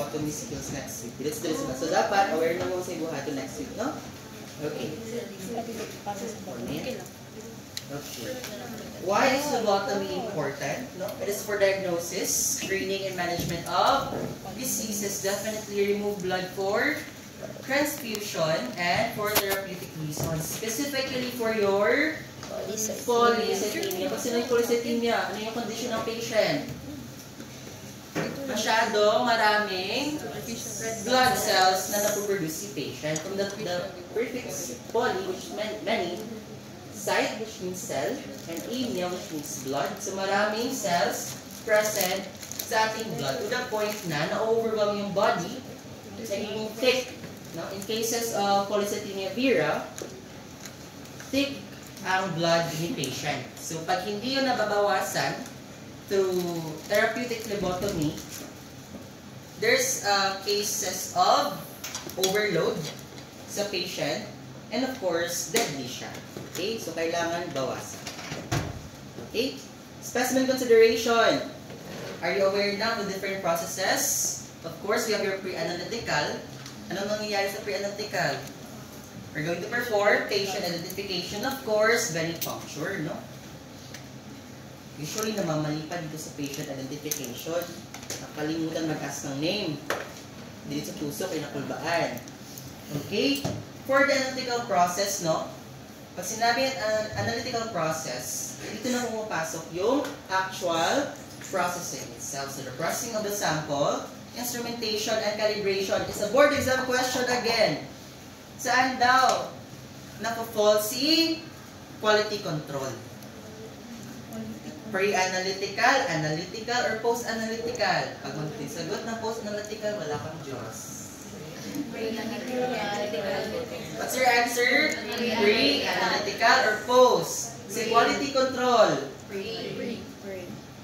phlebotomy skills next week. Diretso na. So, dapat aware na mo sa ibuhato next week, no? Okay. Okay. Why is phlebotomy important? No? It is for diagnosis, screening, and management of diseases. Definitely remove blood for transfusion and for therapeutic reasons. Specifically for your polycythemia. Kasi yung polycythemia, ano yung condition ng patient? Masyadong maraming blood cells na napoproduce si patient. From the prefix poly, which meant many, cyte, which means cell, and emia, which means blood. So maraming cells present sa ating blood to the point na na-overwhelm yung body, naging thick. No? In cases of polycythemia vera, thick ang blood ni patient. So pag hindi yun nababawasan through therapeutic phlebotomy, there's cases of overload sa patient, and of course, deadly siya. Okay? So, kailangan bawasan. Okay? Specimen consideration. Are you aware now of the different processes? Of course, we have your pre-analytical. Anong nangyayari sa pre-analytical? We're going to perform patient identification, of course, venipuncture, no? Usually, namamali pa dito sa patient identification. Nakalimutan mag-ask ng name. Dito sa puso, ay nakulbaan. Okay? For the analytical process, no? Pag sinabi analytical process, dito na pumapasok yung actual processing itself. So the processing of the sample, instrumentation, and calibration is a board exam question again. Saan daw napafall si quality control? Pre-analytical, analytical, or post-analytical? Pag sagot ng post-analytical, wala kang Diyos. What's your answer? Pre-analytical or post? Say quality control.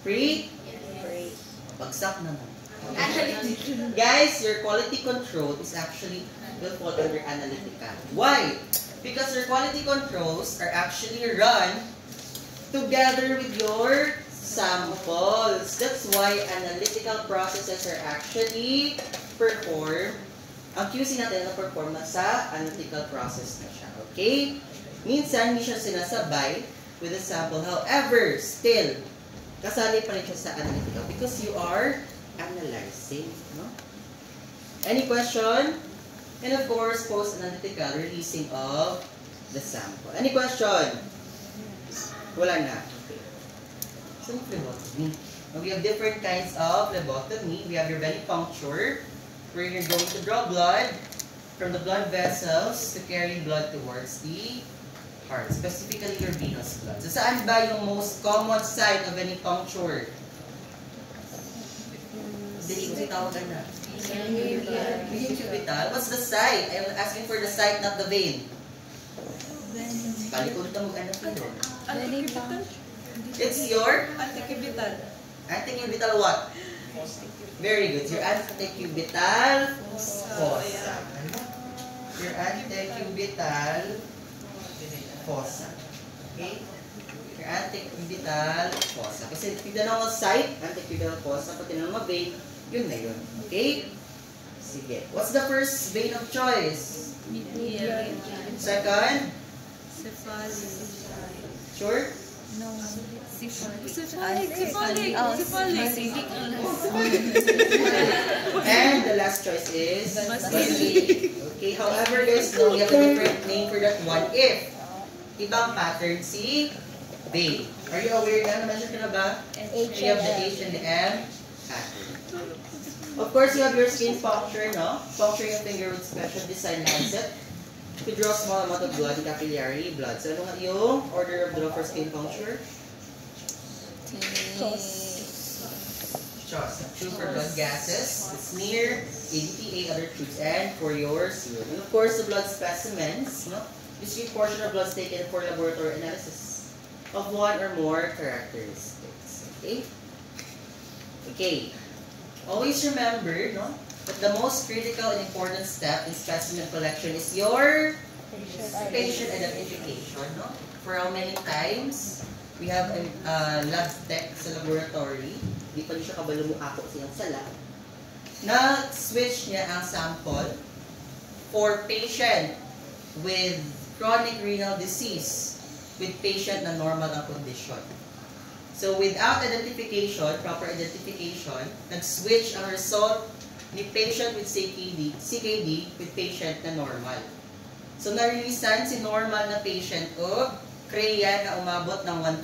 Pre? Bagsak naman. Guys, your quality control is actually will fall under analytical. Why? Because your quality controls are actually run together with your samples. That's why analytical processes are actually performed. Ang QC natin na-perform na sa analytical process na siya. Okay? Minsan, hindi siya sinasabay with the sample. However, still, kasali pa rin siya sa analytical because you are analyzing. No? Any question? And of course, post-analytical, releasing of the sample. Any question? Wala na. Okay. So, phlebotomy. We have different kinds of phlebotomy. We have your venipuncture, where you're going to draw blood from the blood vessels to carry blood towards the heart, specifically your venous blood. So, saan ba yung most common site of venipuncture? Dili ko sitawagan na. Cubital. What's the site? I'm asking for the site, not the vein. Palikod ka mag-anak yun. It's your? Anticubital. Anticubital what? Very good. Your antecubital fossa. Your antecubital fossa. Okay? Your antecubital fossa. Kasi tignan mo site, antecubital fossa, pati naman vein, yun na yun. Okay? Sige. What's the first vein of choice? Second? Sure? No. Syphalic. And the last choice is basilic. Okay, however guys, no, we have a different name for that one if ibang pattern si vein. Are you aware na? Na-mention ko na ba? You have the H and the M pattern. Of course, you have your skin puncture, no? Puncturing your finger with special design lancet to draw a small amount of blood, capillary blood. So, ano nga yung order of draw for skin puncture? Choice. Tube for blood gases, the smear, ADTA, other tubes, and for your serum. And of course, the blood specimens, no? Discrete portion of blood taken for laboratory analysis of one or more characteristics. Okay? Okay. Always remember, no, that the most critical and important step in specimen collection is your patient identification, no? For how many times we have a lab tech sa laboratory, di pa siya kabalo mo ako siyang sala. na-switch niya ang sample for patient with chronic renal disease with patient na normal ang condition. So without identification, proper identification, nag-switch ang result ni patient with CKD with patient na normal. So na-releasean si normal na patient o CREA na umabot ng 1,000.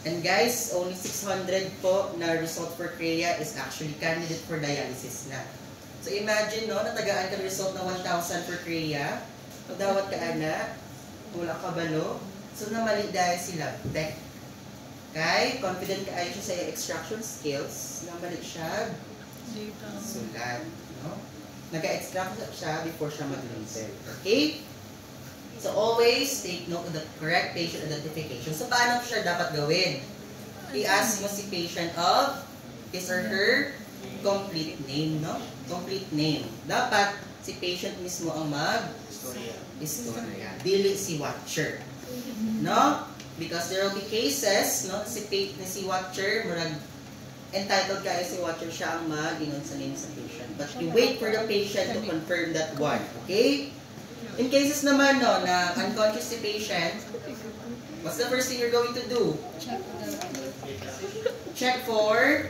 And guys, only 600 po na result for CREA is actually candidate for dialysis na. So imagine, no, natagaan ka result ng 1,000 for CREA, magdawat ka anak, wala ka balo, so namali dahil sila. Okay, confident ka ayon siya sa extraction skills, namali siya, sulat, no? Nag-extract siya before siya mag-laser. Okay? So always take note of the correct patient identification. So paano siya dapat gawin? I-ask mo si patient of his or her complete name, no? Complete name. Dapat si patient mismo ang mag-istorya. Dili si watcher. No? Because there will be cases, no? Si watcher, murag entitled kayo si watcher siya ang mag-inon sa name sa patient. But you wait for the patient to confirm that one. Okay? In cases naman, no, na unconscious si patient, what's the first thing you're going to do? Check for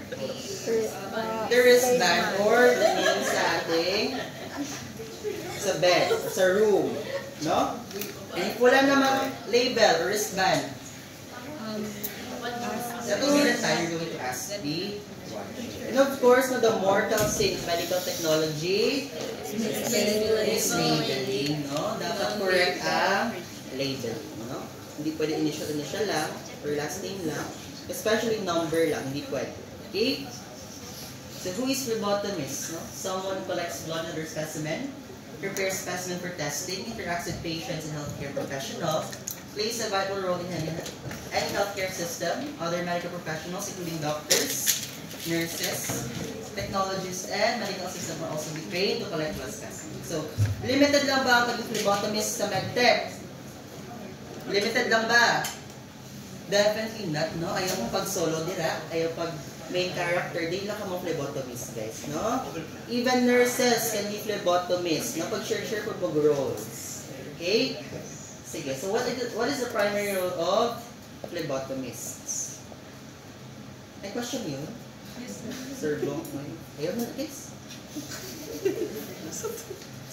the wristband or the name sa ating sa bed, sa room. No? And if wala namang label or wristband, that will be the time you're going to ask the watcher. And of course, no, the mortal sin medical technology is labeling, no? Dapat correct ang labeling, no? Hindi pwede initial lang or last name lang, especially number lang, hindi pwede. Okay? So who is phlebotomist, no? Someone collects blood or specimen, prepares specimen for testing, interacts with patients and healthcare professionals, plays a vital role in any healthcare system, other medical professionals including doctors, nurses, technologists, and medical assistants will also be trained to collect blood specimens. So, limited lang ba ang maging phlebotomist sa medtech? Limited lang ba? Definitely not, no? Ayaw mong pag-solo dira, ayaw pag main character, di lang ka mong phlebotomist, guys, no? Even nurses can be phlebotomists, no? Pag-share po roles. Okay? Sige, so what is the primary role of phlebotomists? May question yun? Yes, sir. Sir Bong, ayaw na, guys?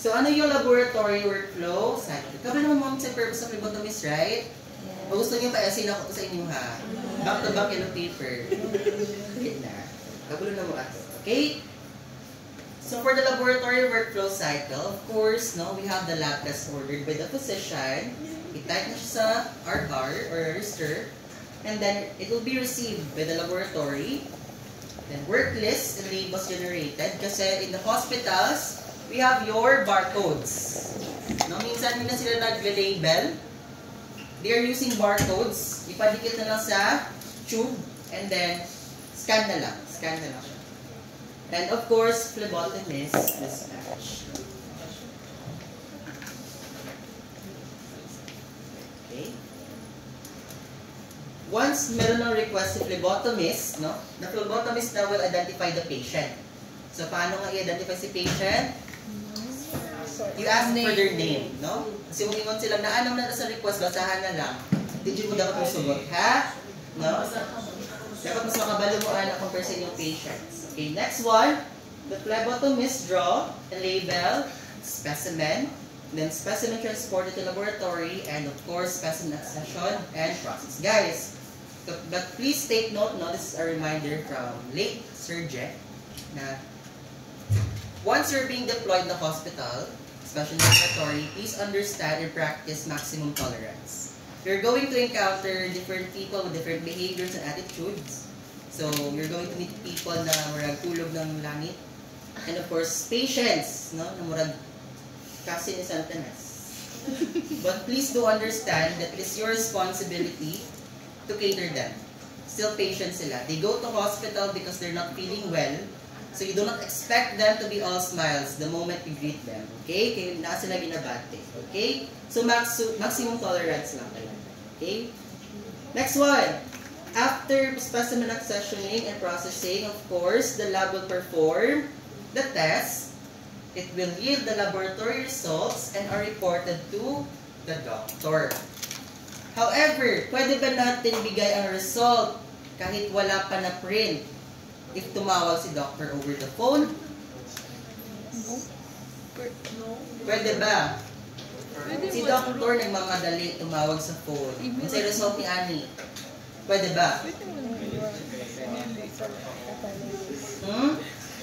So, ano yung laboratory workflow? Kami naman mong sa purpose of phlebotomist, right? O gusto niyo pa-asin ako sa inyo, ha? Back to back yellow paper. Okay na. Kabulo na mo ako. Okay? So, for the laboratory workflow cycle, of course, no, we have the lab test ordered by the physician. I-type na siya sa RR or register. And then, it will be received by the laboratory. Then, work list and labels generated. Kasi in the hospitals, we have your barcodes. No, minsan na sila nag-label. They are using barcodes. Ipadikit na lang sa tube. And then, scan na lang. Scan na lang siya. And of course, phlebotomist dispatch. Okay. Once meron ng request si phlebotomist, no? The phlebotomist na will identify the patient. So, paano nga i-identify si patient? You ask for their name, no? Kasi umingon sila na anong na sa request, basahan na lang. Hindi mo dapat musugot, ha? No? Dapat mas makabalo mo na compare sa inyong patients. Okay, next one. The phlebotomist draw and label specimen. Then specimen transported to laboratory. And of course, specimen accession and process. Guys, but please take note, no? This is a reminder from late surgeon na once you're being deployed in the hospital, especially in the laboratory, please understand and practice maximum tolerance. You're going to encounter different people with different behaviors and attitudes. So, you're going to meet people na murag tulog ng langit. And of course, patients, no? Na murag kasi ni Santanas. But please do understand that it is your responsibility to cater them. Still patients sila. They go to hospital because they're not feeling well. So, you do not expect them to be all smiles the moment you greet them. Okay? Kaya na sila ginabate. Okay? So, maximum tolerance lang talaga. Okay? Next one. After specimen accessioning and processing, of course, the lab will perform the test. It will yield the laboratory results and are reported to the doctor. However, pwede ba natin bigay ang result kahit wala pa na print if tumawag si doctor over the phone? Pwede ba? Si doctor nagmamadali tumawag sa phone. Yung sa result ni Annie. Pwede ba?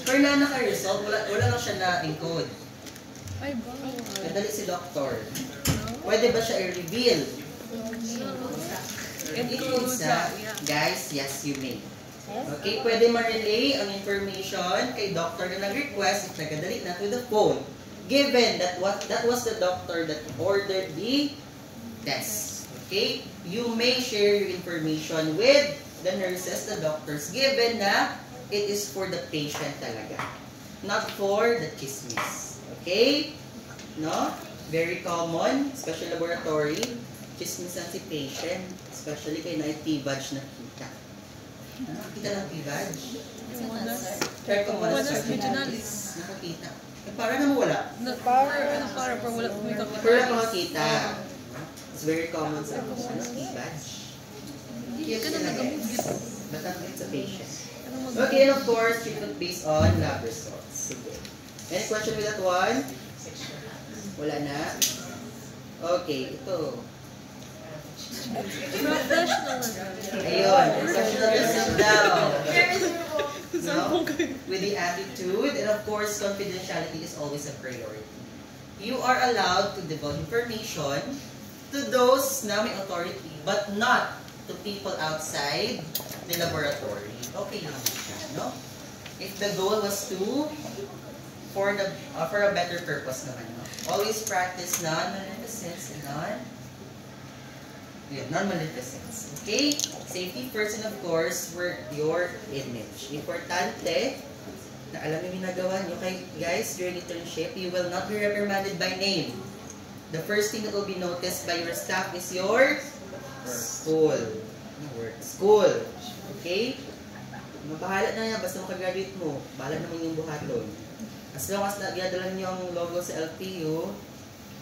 Pero na naka-result, wala lang siya na-encode. Madali si doctor. Pwede ba siya i-reveal? Guys, yes, you may. Okay, pwede ma-relay ang information kay doctor na nag-request if nagadali na to the phone. Given that that was the doctor that ordered the test. Okay? You may share your information with the nurses, the doctors, given na it is for the patient talaga. Not for the chismis. Okay? No? Very common, special laboratory, chismisan si patient, especially kay na T-badge nakita. Nakakita ng T-badge? Try ko muna sa nakakita. Para naman wala. Para wala kumikita. Pero nakakita. It's very common sa T-badge. Matangkit sa patient. Okay, and of course, treatment based on lab results. Any question with that one? Wala na? Okay, ito. Ayun, professionalism daw. No? With the attitude, and of course, confidentiality is always a priority. You are allowed to divulge information to those na may authority, but not to people outside the laboratory. Okay lang siya, no? If the goal was to, for a better purpose naman, no? Always practice non-maleficence and non-maleficence. Okay? Safety first, and of course, work your image. Importante na alam yung ginagawa nyo. Guys, during internship, you will not be reprimanded by name. The first thing that will be noticed by your staff is your school. School. Okay? Mabahala na yan, basta makagraduate mo. Bahala naman yung buhaton. As long as nagyadala nyo ang logo sa LPU,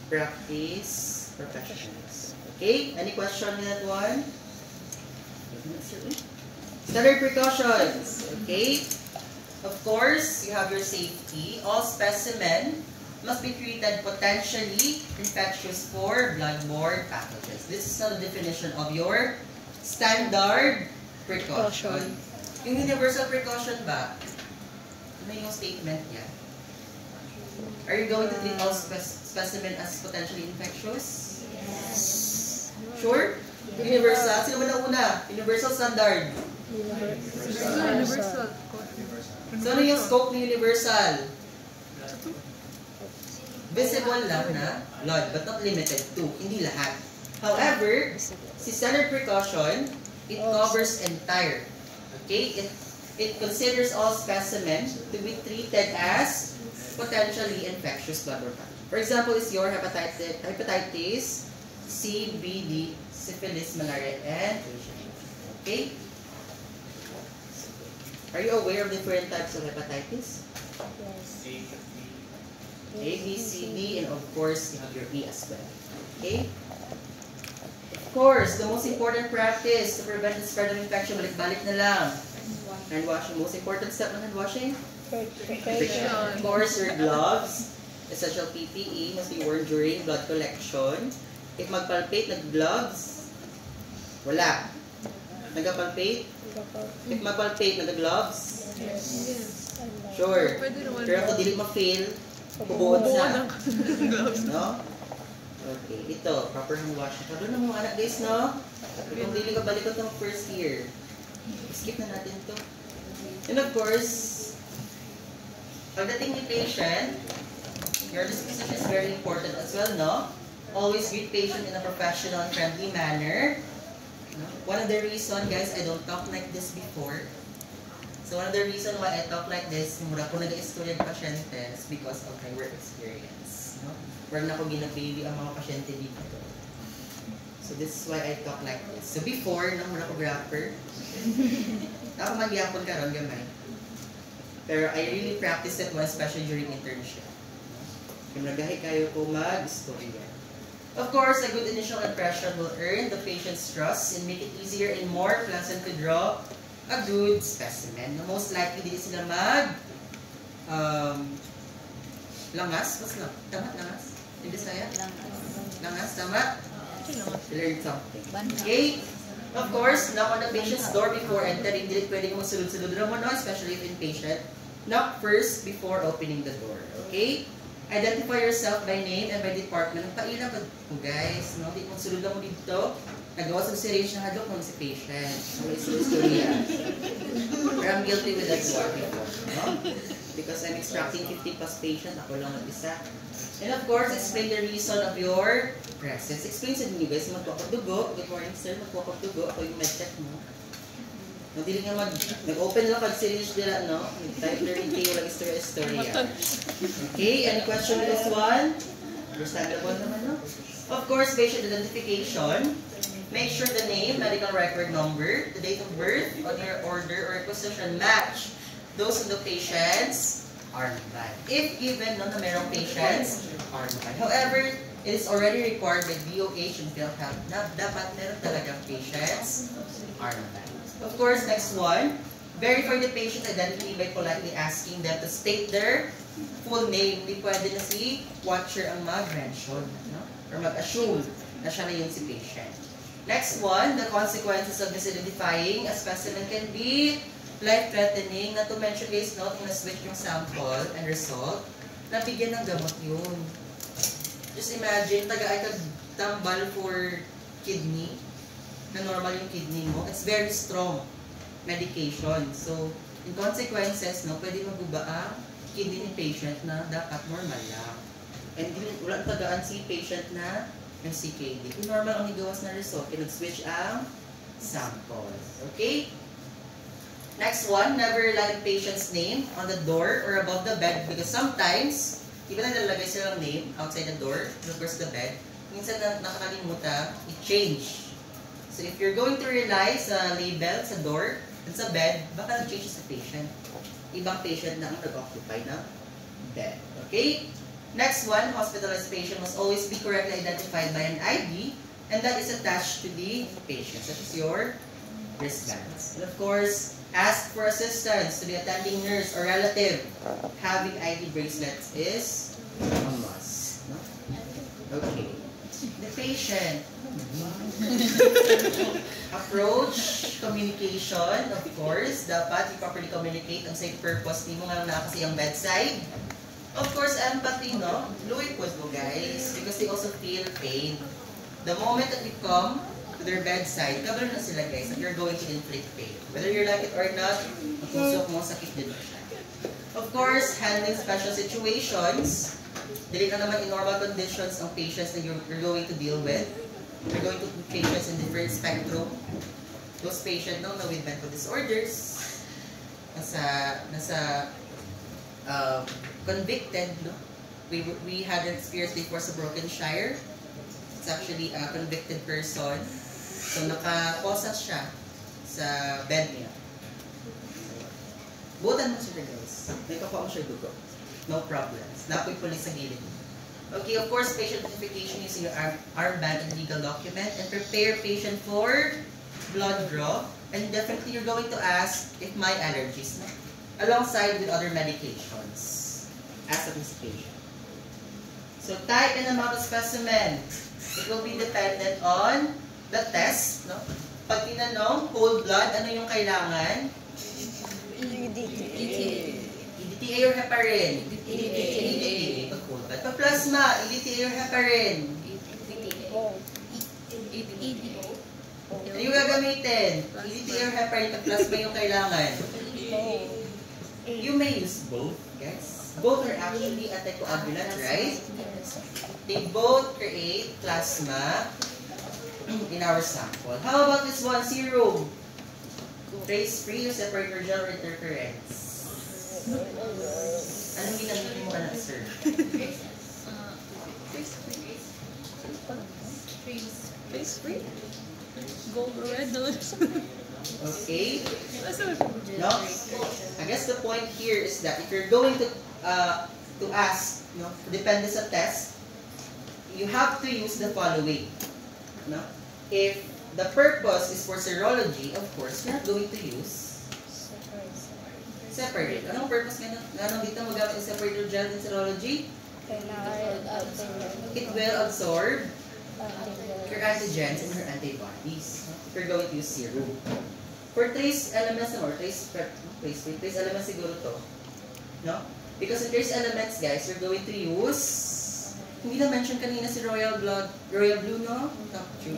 practice professionals. Okay? Any question with that one? Standard precautions. Okay? Of course, you have your safety. All specimen must be treated potentially infectious for bloodborne pathogens. This is not a definition of your standard precaution. Yung universal precaution ba? Ano yung statement niya? Are you going to treat all specimen as potentially infectious? Yes. Sure? Universal. Sino ba na una? Universal standard. Universal. So ano yung scope ni universal? Visible lang na blood, but not limited to. Hindi lahat. However, si standard precaution, it covers entire. Okay? It considers all specimens to be treated as potentially infectious bloodborne pathogen. For example, is your hepatitis C, B, D, syphilis, malaria, and HIV. Okay? Are you aware of different types of hepatitis? Yes. A, B, C, D, and of course, you have your E as well. Okay? Of course, the most important practice to prevent the spread of infection, balik-balik na lang. Hand washing. Most important step ng hand washing? Protection. Of course, your gloves, essential PPE, must be worn during blood collection. If magpalpate, nag-gloves, wala. Nagpalpate? If magpalpate, nag-gloves? Yes. Sure. Pero kung dili ma-fail, pubuod sa. No? Okay, ito, proper hand washing. Sabi ng mga anak guys, no? Kung dili ka balik ng first year, skip na natin to. And of course, pagdating ni patient, your disposition is very important as well, no? Always greet patient in a professional and friendly manner. No? One of the reasons, guys, I don't talk like this before. So one of the reasons why I talk like this, mura ko nag-istorya ng pasyente is because of my work experience. No? Wala na ako ginababy ang mga pasyente dito. So So this is why I talk like this. So before, nang muna ko grapper, ako magyapon ka ron, gamay. Pero I really practice it one, especially during internship. Kung nagahi kayo ko mag-istorya. Of course, a good initial impression will earn the patient's trust and make it easier and more pleasant to draw a good specimen. Most likely, hindi sila langas? What's lang? Tama? Langas? Hindi saya? Langas, tama? Learn something. Okay? Of course, knock on the patient's door before entering. Hindi pwede mo sulod-sulod naman, no? Especially if inpatient. Knock first before opening the door. Okay? Identify yourself by name and by department. Paila ba po guys? No? Di kung sulod mo dito, nagawa sa syringe na hadok mo si patient. May istorya. But I'm guilty with that one before. No? Because I'm extracting 50 plus patient, ako lang mag-isa. And of course, explain the reason of your presence. Explain sa inyo guys, magpapagdugo. Good morning sir, magpapagdugo. Ako yung medtech mo. Hindi nga nag-open lang pag-syringe nila, no? Type learning kayo lang istorya. Okay, any question with this one? Understandable naman, no? Of course, patient identification. Make sure the name, medical record number, the date of birth on your order or requisition match those of the patients armband. If given, no, na merong patients armband. However, it is already required by DOH and PhilHealth na dapat meron talagang patients armband. Of course, next one, verify the patient's identity by politely asking them to state their full name. Hindi pwede na si watcher ang mag-mention, no? Or mag-assume na siya na yun si patient. Next one, the consequences of misidentifying a specimen can be life-threatening. Not to mention guys, no, kung na-switch yung sample and result, nabigyan ng gamot yun. Just imagine, taga-ay tambal for kidney, na normal yung kidney mo. It's very strong medication. So, in consequences, no, pwede maguba ang kidney ni patient na dapat normal lang. And wala tagaan si patient na ng CKD. Kung normal ang igawas na result, pinag-switch ang samples. Okay? Next one, never write patient's name on the door or above the bed because sometimes, iba na nalagay silang name outside the door, of course the bed, minsan na nakakalimutan, i-change. So if you're going to rely sa label, sa door, at sa bed, baka nag-change sa patient. Ibang patient na ang nag-occupy ng bed. Okay? Next one, hospitalized patient must always be correctly identified by an ID and that is attached to the patient, such as your wristbands. And of course, ask for assistance to the attending nurse or relative. Having ID bracelets is a must. No? Okay. The patient. Approach, communication, of course. Dapat i-properly communicate ang safe purpose ni mo nga na kasi ang bedside. Of course, empathy, no? Fluid was mo, guys. Because they also feel pain. The moment that you come to their bedside, cover na sila, guys, that you're going to inflict pain. Whether you like it or not, magpusok mo, sakit din siya. Of course, handling special situations. Dili na naman in normal conditions ang patients na you're going to deal with. You're going to put patients in different spectrum. Those patients no, with mental disorders, nasa convicted, no? We had an experience before sa Brokenshire. It's actually a convicted person. So nakaposa siya sa bed niya. Butan mo siya guys. May kakuha mo siya dugo. No problems. Napoy police sa gilid. Okay, of course, patient identification using your armband and legal document and prepare patient for blood draw. And definitely you're going to ask if my allergies, no? Alongside with other medications as a patient. So type and amount of specimen. It will be dependent on the test. No? Pag tinanong, whole blood, ano yung kailangan? EDTA or heparin? EDTA. Pag plasma, EDTA or heparin? Ano yung gagamitin? EDTA or heparin pag plasma yung kailangan? You may use both, guys. Both are actually anticoagulant, right? They both create plasma in our sample. How about this one, serum? Trace-free or separator gel or interference? Anong ginamit mo anak, sir? Face free? Gold or red? Okay? No? I guess the point here is that if you're going to ask, depende sa test, you have to use the following. No? If the purpose is for serology, of course, you're not going to use separate. Anong purpose nga anong dito magamit yung separator gel in serology? It will absorb your antigens and your antibodies. If you're going to use serum. For trace elements or trace elements siguro to. No? Because in trace elements, guys, you're going to use, hindi na mention kanina si Royal Blue, no? Okay.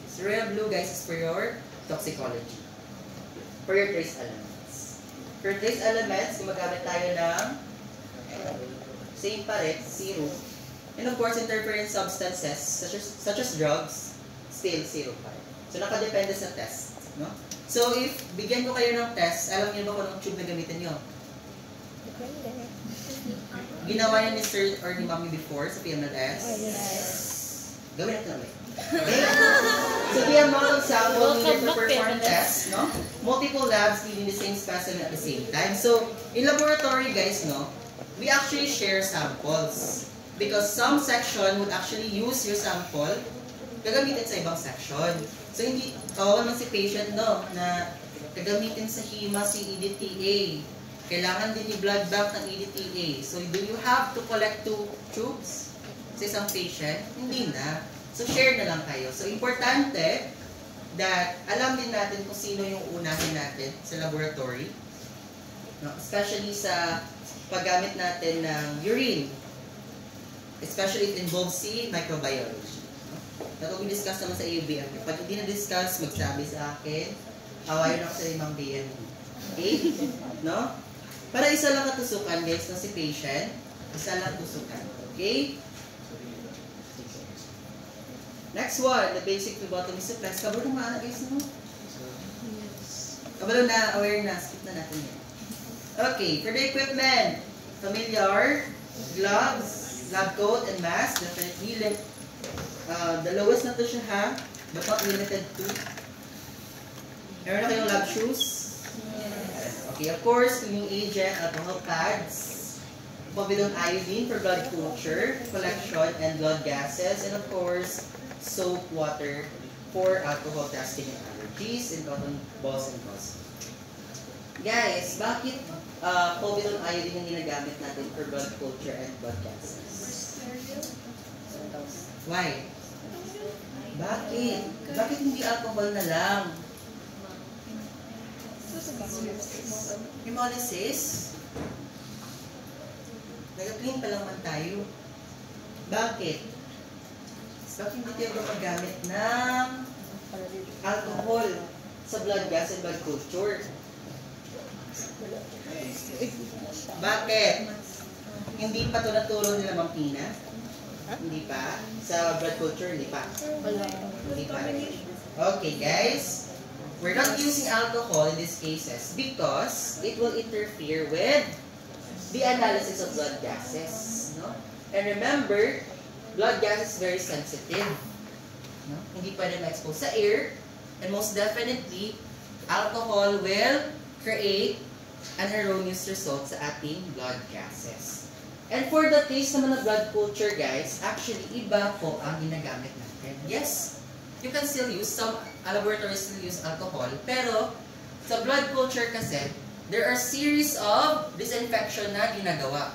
So Royal Blue, guys, is for your toxicology. For your trace elements. For trace elements, gumagamit tayo ng same pa rin, serum. And of course, interference substances, such as drugs, still serum pa rin. So, nakadepende sa test. No? So, if bigyan ko kayo ng test, alam niyo ba kung anong tube na gamitin niyo? Ginawa niya ni Sir or ni Mami before sa PMLS? Yes. Gawin natin ulit. Okay? So, the amount of sample needed to perform tests, no? Multiple labs needing the same specimen at the same time. So, in laboratory, guys, no, we actually share samples. Because some section would actually use your sample gagamitin sa ibang section. So, hindi, naman si patient, no, na gagamitin sa HEMA si EDTA. Kailangan din ni blood bank ng EDTA. So, do you have to collect 2 tubes sa isang patient? Hindi na. So, share na lang kayo. So, importante that alam din natin kung sino yung unahin natin sa laboratory. No? Especially sa paggamit natin ng urine. Especially if it involves si microbiology. That will be discussed naman sa AUBM. Pag hindi na-discuss, magsabi sa akin, awayan ako sa limang BNB. Okay? No? Para isa lang katusukan, guys, no, si patient. Isa lang tusukan. Okay? Next one, the basic phlebotomy supplies. Kabalo na maana, guys, no? Kabalo na, aware na. Skip na natin yan. Okay, for the equipment, familiar, gloves, lab coat, and mask. Definitely, the lowest na to siya, ha? But not limited to. Meron na kayong lab shoes? Yes. Okay, of course, cleaning agent, alcohol pads, povidone iodine for blood culture, collection, and blood gases, and of course, soap water for alcohol testing and allergies, and cotton balls and gauze. Guys, bakit povidone iodine ang ginagamit natin for blood culture and blood gases? Why? Bakit? Bakit hindi alcohol na lang? Hemolysis? Nag-clean pa lang man tayo. Bakit? Bakit hindi tayo gumagamit ng alcohol sa blood gas and blood culture? Bakit? Hindi pa ito naturo nila Ma'am Pina? Hindi pa? Sa blood culture, hindi pa? Hindi pa. Okay, guys. We're not using alcohol in these cases because it will interfere with the analysis of blood gases. No? And remember, blood gas is very sensitive. No? Hindi pwede ma-expose sa air. And most definitely, alcohol will create an erroneous result sa ating blood gases. And for the taste naman ng blood culture, guys, actually, iba po ang ginagamit natin. Yes, you can still use, some laboratories still use alcohol, pero sa blood culture kasi, there are series of disinfection na ginagawa.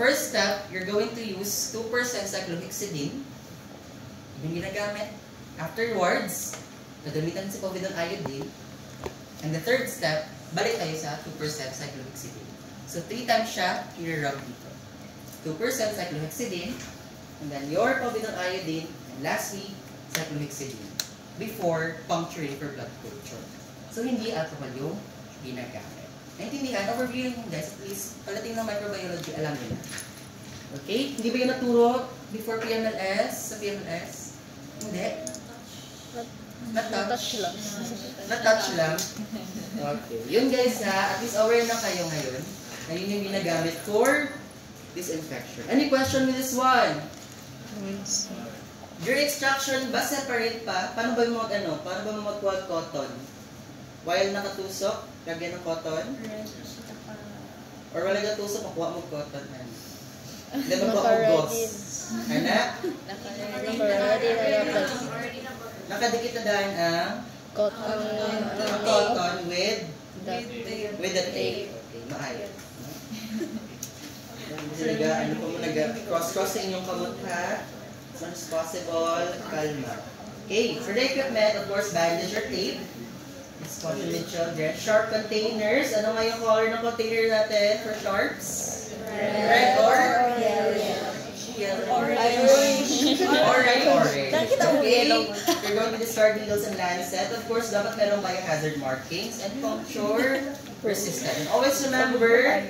First step, you're going to use 2% cyclohexidine. Yung ginagamit. Afterwards, gagamitan si povidone iodine. And the third step, balik tayo sa 2% cyclohexidine. So, 3 times siya, i-rub dito. 2% cyclohexidine, and then your povidone iodine, and lastly, cyclohexidine, before puncturing for blood culture. So, hindi alcohol yung ginagamit. Naintindihan? Overview yun, guys. At least, palating ng microbiology, alam nyo na. Okay? Hindi ba yung naturo before PMLS? Sa PMLS? Hindi? Natouch lang. Na-touch lang. Okay. Yun guys ha, at least aware na kayo ngayon na yun yung ginagamit for disinfection. Any question with this one? During extraction, ba separate pa? Paano ba mo mag-ano? Paano ba mo magkuha cotton? While nakatusok, lagyan ng cotton? Or wala nakatusok, makuha mo cotton. Hindi ba makuha mo gauze? Ano? Nakadikit na dahil ang cotton with the tape. Okay, maayos. Ano po mo cross-cross sa inyong kamot ha? As much as possible, kalma. Okay, for the equipment, of course, bandage or tape. It's cotton with children. Sharp containers. Ano nga yung color ng container natin for sharps? Red or? Yellow. Orange. Orange. Okay, you're going to discard needles and lancet. Of course, dapat merong biohazard markings and puncture resistant. And always remember,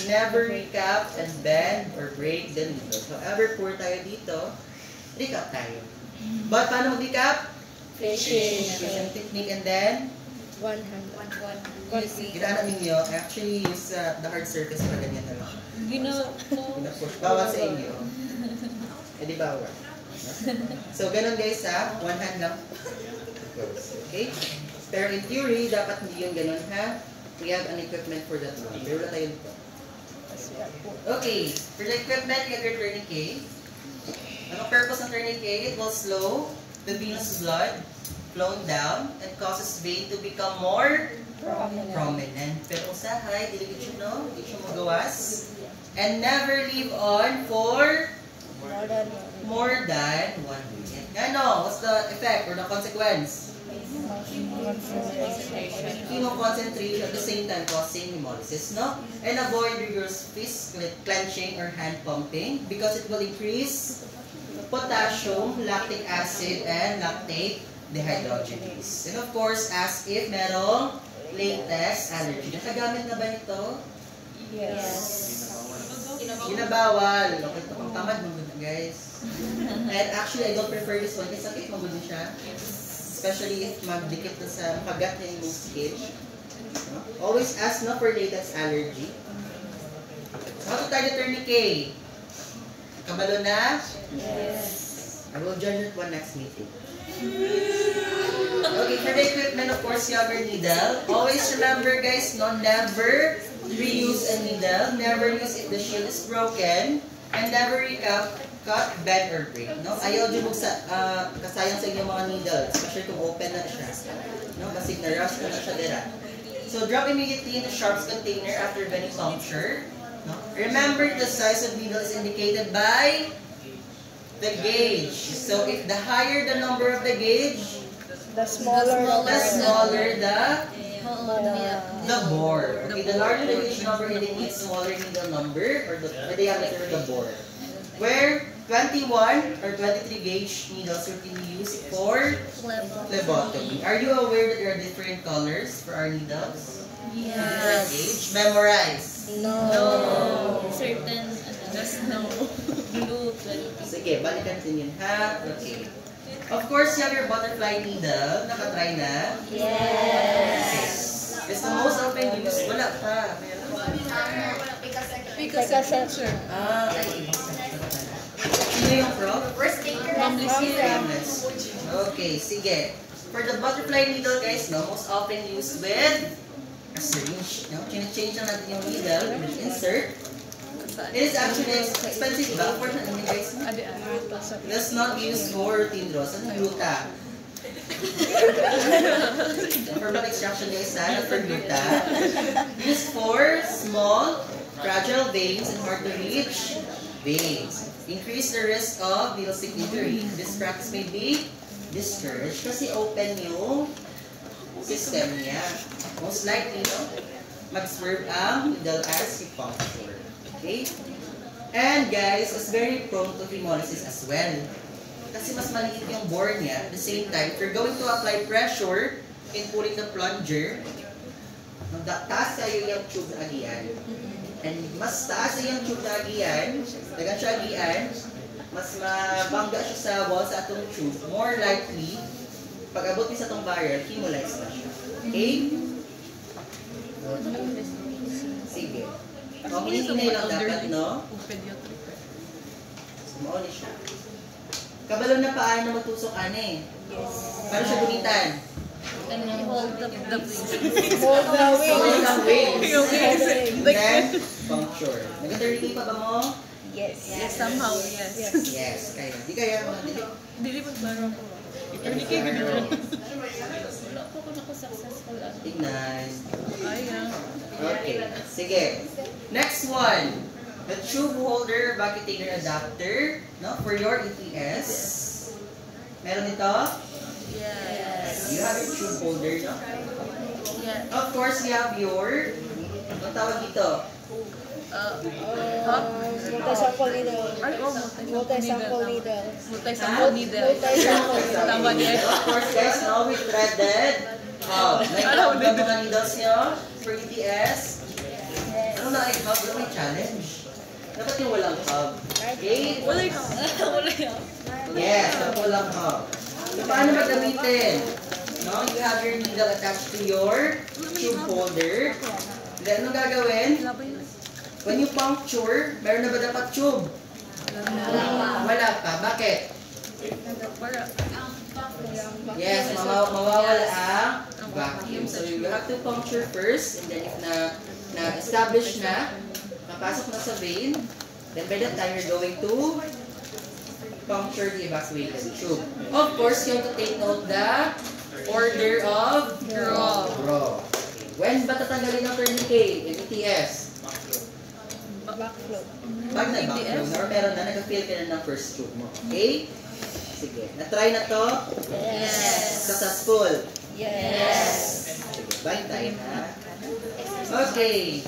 never recap and bend or break the needles. However, poor tayo dito, recap tayo. But paano mag-recap? Fishing technique and then? One hand. Ginaanan ninyo, actually use the hard surface para ganyan na lang. Gina-push. Bawal sa inyo. Eh di bawal. So, ganun guys ha. One hand lang. Okay? Pero in theory, dapat hindi yung ganun ha. We have an equipment for that one. Pero wala tayo dito. Okay. For the equipment, you have your tourniquet. Anong purpose ng tourniquet? It will slow the venous blood flowing down and causes vein to become more prominent. Pero usahay, dili siya no? Hindi siya magawas. And never leave on for more than 1 minute. Ano? What's the effect or the consequence? Concentration at the same time causing hemolysis, no? And avoid rigorous fist clenching or hand pumping because it will increase potassium, lactic acid, and lactate dehydrogenase. And of course, ask if merong latex allergy. Nakagamit na ba ito? Yes. Ginabawal. Okay, ito pang tamad, magod na guys. And actually, I don't prefer this one kasi sakit, magod na siya. Especially if magdikit na sa kagat na yung skin. Always ask na for latex allergy. How to tie the tourniquet? Kabalo na? Yes. I will join you at one next meeting. Okay, for the equipment, of course, you have your needle. Always remember, guys, no, never reuse a needle. Never use if the shield is broken. And never recap, cut, bend, or break. No? Ayaw dyan kasayang sa inyong mga needle, especially kung open na siya. No? Kasi na-rush na siya dira. So, drop immediately in the sharps container after any puncture. No? Remember, the size of needle is indicated by the gauge. So, if the higher the number of the gauge, The smaller the bore. Okay, the larger the gauge number indicates smaller needle number or the diameter of the bore. Where 21 or 23 gauge needles are being used for phlebotomy. Are you aware that there are different colors for our needles? Different gauge. Memorize. No. Certain, just no. Blue, 20. Sige, balikan din yun ha. Okay. Of course, you have your butterfly needle. Nakatry na? Yes. It's the most often used. Wala pa. Pika sensor. Ay. Sino yung prof? Yes. Okay, sige. For the butterfly needle, guys, no, most often used with a syringe. No? Change lang natin yung needle. Insert. It is actually expensive ba? For ano guys? Let's not use for routine draws. Ano gluta? For blood extraction guys, not for gluta. Used for small, fragile veins and hard to reach veins. Increase the risk of needle stick injury. This practice may be discouraged kasi open yung system niya. Most likely, no? Mag-swerve ang needle as you puncture. Okay? And guys, it's very prone to hemolysis as well. Kasi mas maliit yung bore niya. At the same time, if you're going to apply pressure in pulling the plunger, taas kayo yung tube na agian. And mas taas yung tube na agian, dagan siya agian, mas mabangga siya sa wall sa atong tube. More likely, pag abot niya sa atong barrel, hemolyze na siya. Okay? Sige. Hinay lang dapat, no? Sumuuli siya. Kabalo na paano na magtusok ane. Yes. Paano siya gunitan? Hold the wings. Hold the Hold wings. the wings. Hold the wings. Then, puncture. Nag-30 pa ba mo? Yes. Yes, somehow, yes. Yes. Yes, kaya. Di kaya mo. Dili pa klaro ko. Hindi kayo ganun. Wala po ko successful. Tignan. Ay, Okay. Sige. Next one. The tube holder bucket taker adapter, no, for your ETS. Meron ito? Yes. You have your tube holder, no? Yeah. Of course, you have your, ang tawag dito? Multi-sample needle. Ay, oh, Multi-sample needle. Multi-sample needle. Multi-sample needle. Tama niya. Of course, guys, no, we threaded. Like ang mga needles nyo for ETS. Ano na yung hub? Ano may challenge? Dapat yung walang hub. Okay? Wala yun. Wala yun. Yes, dapat walang hub. So, paano magamitin? No, you have your needle attached to your tube holder. Then, ano gagawin? Wala ba yun? When you puncture, meron na ba dapat tube? Wala pa. Bakit? Para. Yes, mawawala ang vacuum. So, you have to puncture first. And then, if na-establish na, napasok na sa vein, then by that time, you're going to puncture the evacuated tube. Of course, you have to take note the order of draw. Okay. When ba tatanggalin ang tourniquet? Yung ETS? Backflow. Pag na-backflow na, or meron na, nag-fill ka na ng first tube mo. Okay? Sige. Na-try na to? Yes. Successful? Yes. Sige. Bye tayo na. Okay.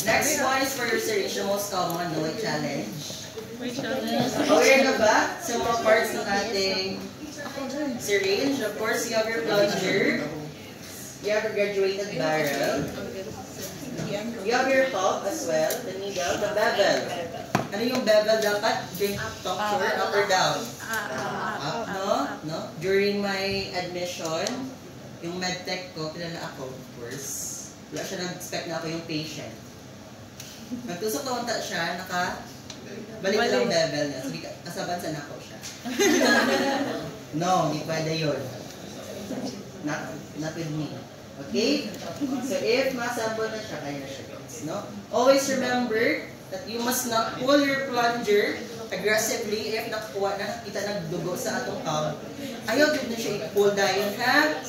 Next one is for your syringe, the most common, no, challenge. May challenge. Aware na ba sa mga parts ng ating syringe? Of course, you have your plunger. You have your graduated barrel. You have your hub as well, the needle, the bevel. Ano yung bevel dapat? Drink puncture, up or down? Up, no? No? During my admission, yung medtech ko, kilala ako, of course. Wala siya nag-expect na ako yung patient. Nagtusok na unta siya, balik na lang bevel niya. Sabi, kasabansan ako siya. No, hindi pwede yun. Not with me. Okay? So if masambol na siya, kaya na siya. No? Always remember that you must not pull your plunger aggressively if nakita nagdugo sa atong hub. Ayaw din na siya i-pull dahil, ha?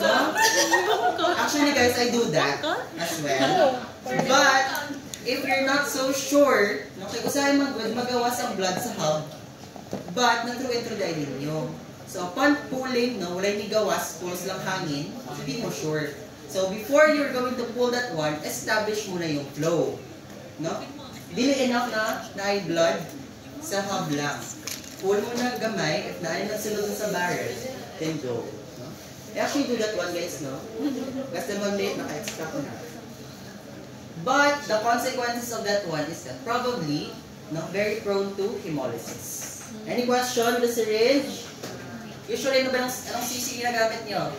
No? Actually guys, I do that as well. But, if you're not so sure, no, kaya usahay magawas ang blood sa hub, but nag-through dahil ninyo. So, upon pulling, no, wala ni gawas, pulls lang hangin, hindi mo sure. So, before you're going to pull that one, establish muna yung flow. No? Dili enough na ay blood sa hub lang. Pull mo na gamay, if naanin na sunod sa barrel, then go. No? I actually do that one, guys, no? Kasi one late, naka-extra ko na. But, the consequences of that one is that probably, no, very prone to hemolysis. Any question with the syringe? Usually, ano ba yung CC ginagamit nyo?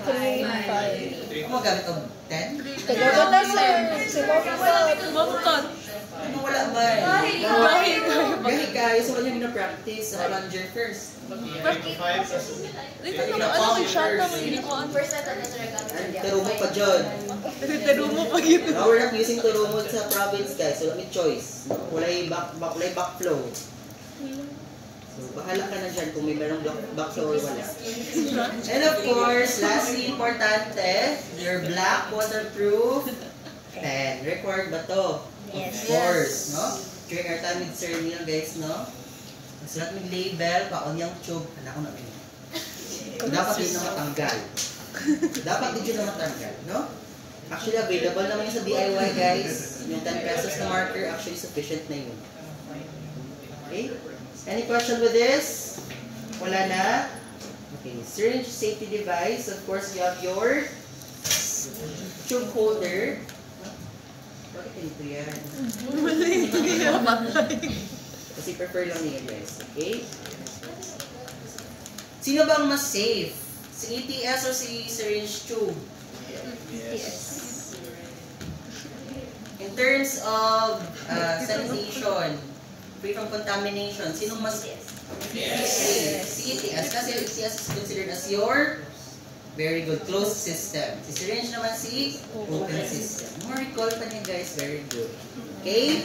3, 5. Ano mo gamit o 10? Tagawa na sir. Si Bumukot. Ano wala ba eh? Gahi kayo, so wala nyo na-practice sa plunger first. Dito na, ano yung shot na mo yun? Turumo pa dyan. Taro mo pa yun. Now, we're not using turumo sa province guys, so may choice. Walay backflow. So, bahala ka na dyan kung may merong backflow or wala. And of course, lastly, importante, your black waterproof pen. Required ba to? Yes. Of course, no? During our time with Sir Neil, guys, no? Sulat ng label, paon yung tube. Anak ko na rin. Dapat din na matanggal. Dapat din na matanggal, no? Actually, available naman yung sa DIY, guys. Yung 10 pesos na marker, actually sufficient na yun. Okay? Any question with this? Wala na? Okay, syringe safety device. Of course, you have your tube holder. Bakit ganito yan? Kasi prefer lang niya guys. Okay? Sino bang mas safe? Si ETS o si syringe tube? Yes. In terms of sanitation, free from contamination. Sinong mas? CTS. Kasi CTS is considered as your very good closed system. Si syringe naman si open system. More recall pa niya guys, very good. Okay?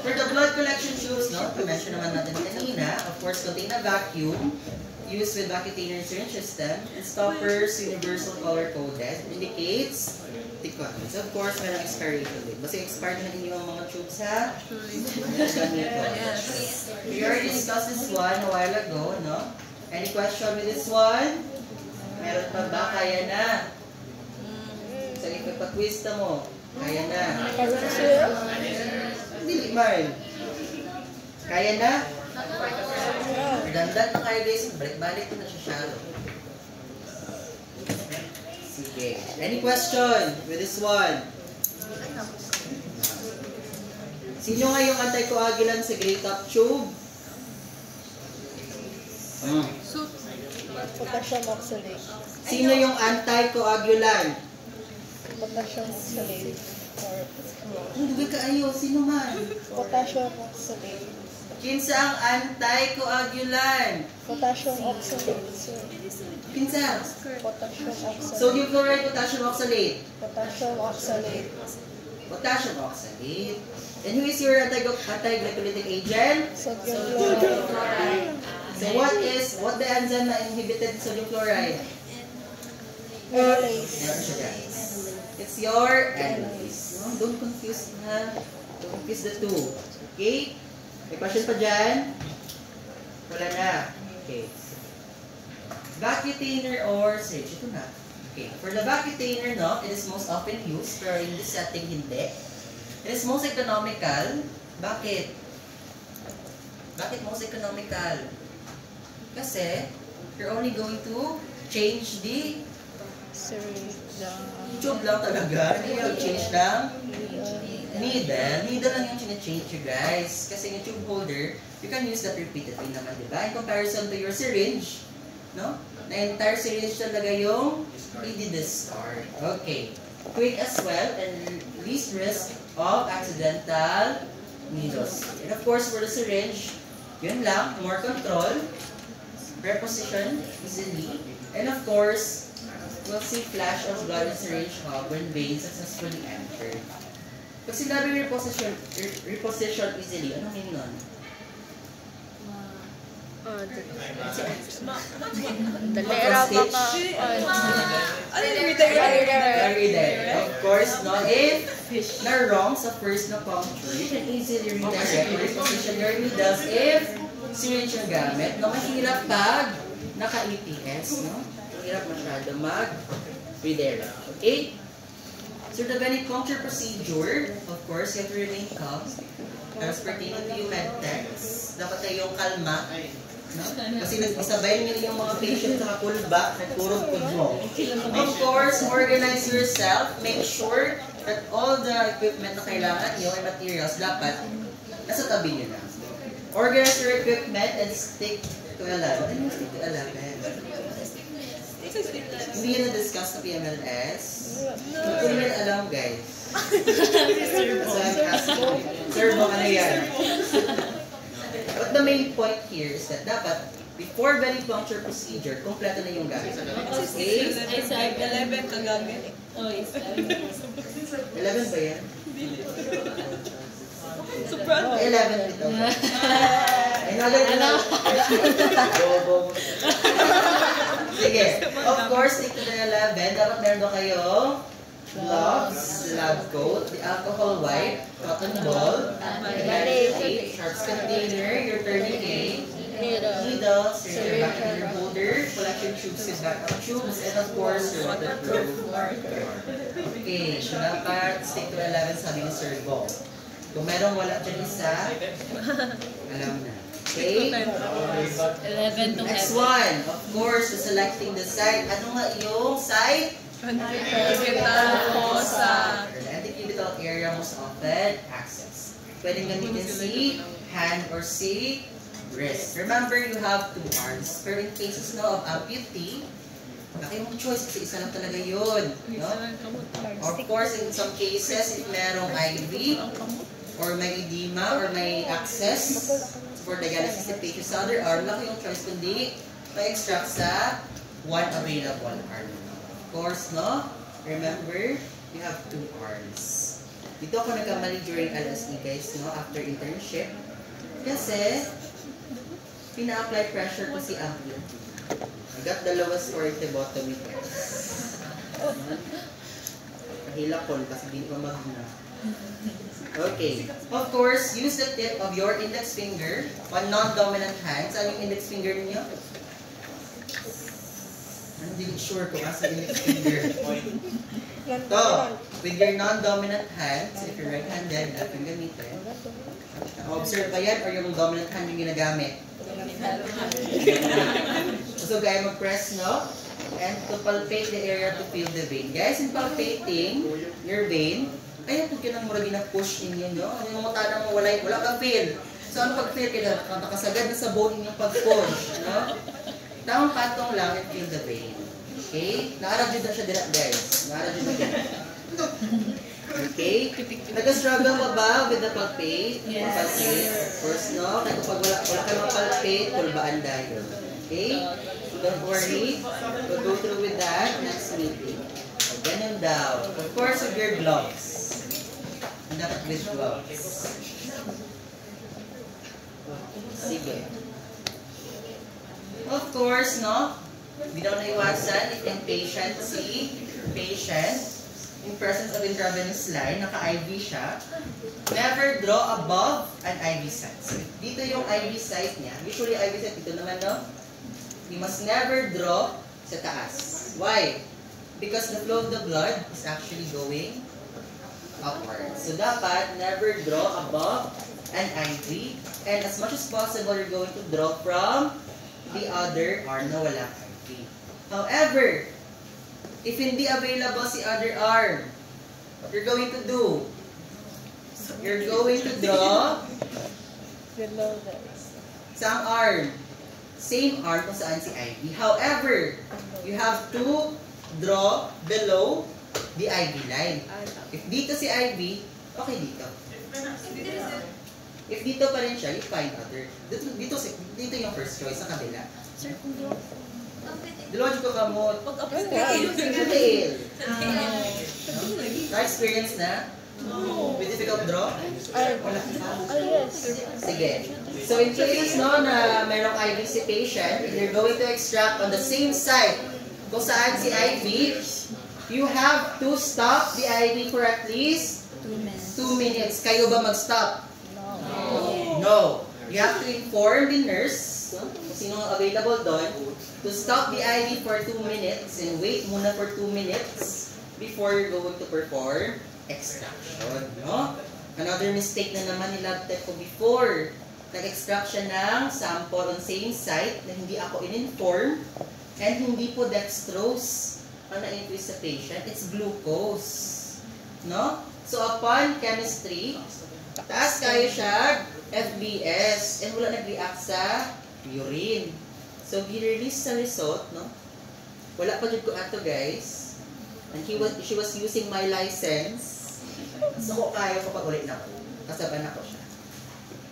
For the blood collection tubes, no, mention naman natin kanina, of course, contain a vacuum used with Vacutainer syringe system and stoppers, universal color coded, indicates thickness. Of course, merong expiration date. Basta expired na inyong mga tubes, ha? Yes. We already discussed this one a while ago, no? Any question with this one? Meron pa ba? Kaya na. So, ipapatwista mo. Kaya na. Hindi, Marl. Kaya na? Dandan na kayo guys. Balik-balik na siya shallow. Sige. Any question with this one? Sino nga yung anticoagulant sa gray top tube? Potassium oxalate. Sino yung anticoagulant? Potassium oxalate. Hindi ka ayo. Sino man? Potassium oxalate. Kinsa ang anticoagulant? Potassium oxalate, sir. Kinsa? Potassium oxalate. Sodium chloride, potassium oxalate. Potassium oxalate. Potassium oxalate. And who is your anti-glycolytic agent? Sodium chloride. So what the enzyme na inhibited sodium chloride? Elase. Meron siya guys. It's your elase. No, don't confuse ha. Don't confuse the two. Okay? May question pa dyan? Wala na. Okay. Vacutainer or syringe. Ito na. Okay. For the Vacutainer, no, it is most often used, pero in this setting, hindi. It is most economical. Bakit? Bakit most economical? Kasi, you're only going to change the Syringe. tube lang talaga. Hindi mo change ng needle. Needle lang yung change you guys. Kasi yung tube holder, you can use that repeatedly naman, di ba? In comparison to your syringe, no? Na entire syringe talaga yung i-discard. Okay. Quick as well and least risk of accidental needles. And of course, for the syringe, yun lang, more control, reposition easily, and of course, we'll see flash of blood in syringe hub when vein successfully entered. Pag sinabi reposition easily, anong meaning nun? Dalera baka. Ano yung Very direct. Of course, no? If na-wrong sa first na puncture, you can easily redirect or reposition your needles if syringe yung gamit. No, mahirap pag naka-EPS, no? Mahirap masyado mag-redirect. Okay? So the venipuncture procedure, of course, you have to remain calm. As pertaining to yung medtechs, dapat tayong kalma. No? Kasi nag-isabay niyo yung mga patient sa kulba, nagkurog-kurog mo. Of course, organize yourself. Make sure that all the equipment na kailangan niyo and materials dapat nasa tabi niyo na. Organize your equipment and stick to 11. Ano yung stick to 11? Hindi yun na-discuss sa PMLS. Hindi ko yun alam, guys. So I'm asking. Sir, ano yan? But the main point here is that dapat, before venipuncture procedure, kompleto na yung gamit. Okay? 11 kagamit. 11 ba yan? Sobrang. 11 ito. Another ano? Sige. Of course, stick to the 11. Dapat meron daw kayo gloves, lab coat, the alcohol wipe, cotton ball, tape, sharps container, your tourniquet, needles, your Vacutainer holder, collection tubes with backup tubes, and of course, your waterproof marker. Okay, so dapat stick to 11, sabi ni Sir Bo. Kung merong wala dyan isa, alam na. Okay? 11 to Next one, of course, selecting the site. Ano nga yung site? Anticubital fossa. The anticubital area most often access. Pwedeng gamitin si hand or si wrist. Remember, you have two arms. Pero in cases no, of amputee, baka yung choice kasi isa lang talaga yun. No? Of course, in some cases, if merong IV, or may edema or may access for dialysis si patient sa other arm, lang yung choice kundi pa-extract sa one available arm. Of course, no? Remember, you have 2 arms. Dito ako nagkamali during LSE guys, no? After internship. Kasi, pina-apply pressure ko si Abby. I got the lowest phlebotomy guys. Kahila ko kasi hindi ko magna. Okay. Of course, use the tip of your index finger on non-dominant hand. Saan yung index finger niyo? I'm hindi sure kung asa index finger. To, with your non-dominant hands, if you're right-handed, at yung gamitin. Observe ba yan or yung dominant hand yung ginagamit? So, guys, mag-press, no? And to palpate the area to feel the vein. Guys, in palpating your vein, kaya pag yun ang murag na push ninyo, no? Ang mga tanang mo, wala kang feel. So, ang pag-feel kayo, nakasagad na sa bone yung pag-push, no? Tamang patong lang and feel the vein. Okay? Naaradyo na siya dira, guys. Naaradyo na siya. Okay? Nag-struggle ka ba with the palpate? Yes. Palpate. First, no? Kaya kapag wala ka mapalpate, pulbaan dahil. Okay? Don't worry. We'll go through with that next meeting. Ganun daw. Of course, with your gloves. And dapat with gloves. Sige. Of course, no? Hindi daw naiwasan if yung patient, in presence of intravenous line, naka-IV siya, never draw above an IV site. So, dito yung IV site niya. Usually, IV site dito naman, no? You must never draw sa taas. Why? Because the flow of the blood is actually going upward. So, dapat never draw above an IV. And as much as possible, you're going to draw from the other arm na wala IV. However, if hindi available si other arm, what you're going to do? You're going to draw Below this. sa arm. Same arm kung saan si IV. However, you have to draw below the IV line. If dito si IV, okay dito. If dito pa rin siya, you find other. Dito yung first choice, sa kabila. Sir, kung Dalawa dito ka mo. pag-upload Detail. Na-experience na? With difficult draw? Wala. Yes. Sige. So in cases no na mayroong IV si patient, if you're going to extract on the same site kung saan si IV, you have to stop the IV for at least 2 minutes. Kayo ba mag-stop? No. You have to inform the nurse, no, kung sino available doon, to stop the IV for 2 minutes and wait muna for 2 minutes before you're going to perform extraction. No? Another mistake na naman ni lab tech ko before. Nag-extract siya ng sample on same site na hindi ako in-inform and hindi po dextrose ang na-increase sa patient. It's glucose. No? So upon chemistry, taas kayo siya, FBS, and wala nag-react sa urine. So, gi-release sa result, no? Wala pa dyan ko ato, guys. And she was using my license. So, kaya ko pag-ulit na ko. Kasaban ako siya.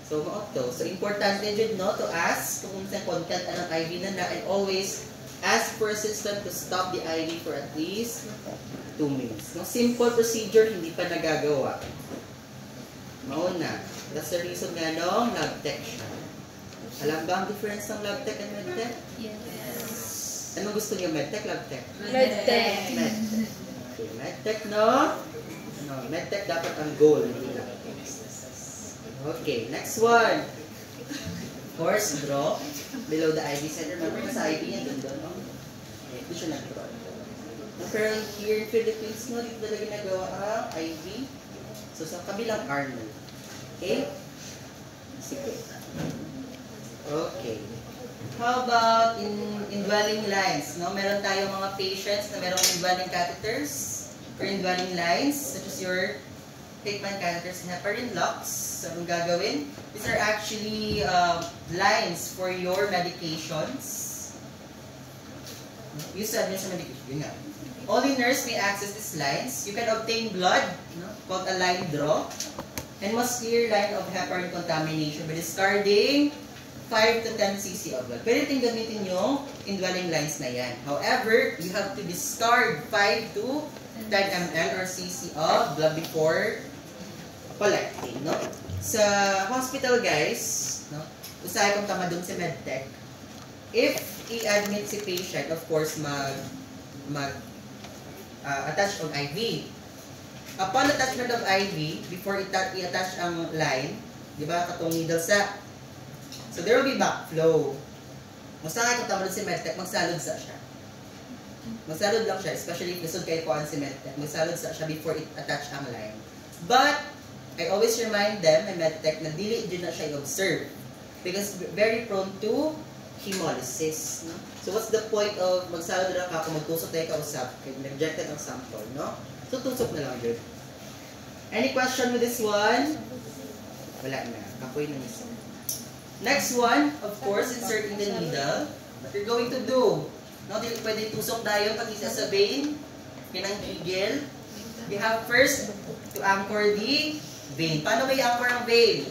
So, to. So, importante dyan, no? To ask kung sa content ng IV na and always ask for assistant to stop the IV for at least 2 minutes. No? Simple procedure, hindi pa nagagawa. Mauna. That's the reason nga nung lab tech siya. Alam ba ang difference ng lab tech and med tech? Yes. Anong gusto niyo, med tech, lab tech? Medtech. Med tech. Okay, med tech, no? No, med tech dapat ang goal, hindi lab tech. Okay, next one. Of course, draw below the IV center. Remember, sa IV yan doon, no? Okay, ito siya nag-draw. Pero here in Philippines, no, dito talaga ginagawa ang IV. So, sa kabilang arm na. Okay? Sige. Okay. How about in dwelling lines? No? Meron tayong mga patients na merong indwelling catheters or indwelling lines, such as your Hickman catheters and heparin locks. So, anong gagawin? These are actually lines for your medications. Use sa medication. Yun nga. Only nurse may access these lines. You can obtain blood, no? Called a line draw. and must clear line of heparin contamination by discarding 5 to 10 cc of blood. Pwede ting gamitin yung indwelling lines na yan. However, you have to discard 5 to 10 ml or cc of blood before collecting. No? Sa hospital, guys, no? Usahay kong tama dun si Medtech. If i-admit si patient, of course, attach ang IV. Upon attachment of IV, before i-attach ang line, di ba, katong needle sa. So there will be backflow. Masakay kung tama si Medtech, magsalod sa siya. Magsalod lang siya, especially if lisod kayo kuhaan si Medtech. Magsalod sa siya before i-attach ang line. But, I always remind them, my Medtech, na dili din na siya i-observe. Because very prone to hemolysis. No? So what's the point of magsalod na ka kung magtusok tayo kausap? Kaya rejected ang sample, no? So tusok na lang yun. Any question with this one? Wala na. Kapoy na isa. Next one, of course, inserting the needle. What you're going to do? No, dili pwede tusok tayo pag isa sa vein. Kinang gigil. You have first to anchor the vein. Paano may anchor ang vein?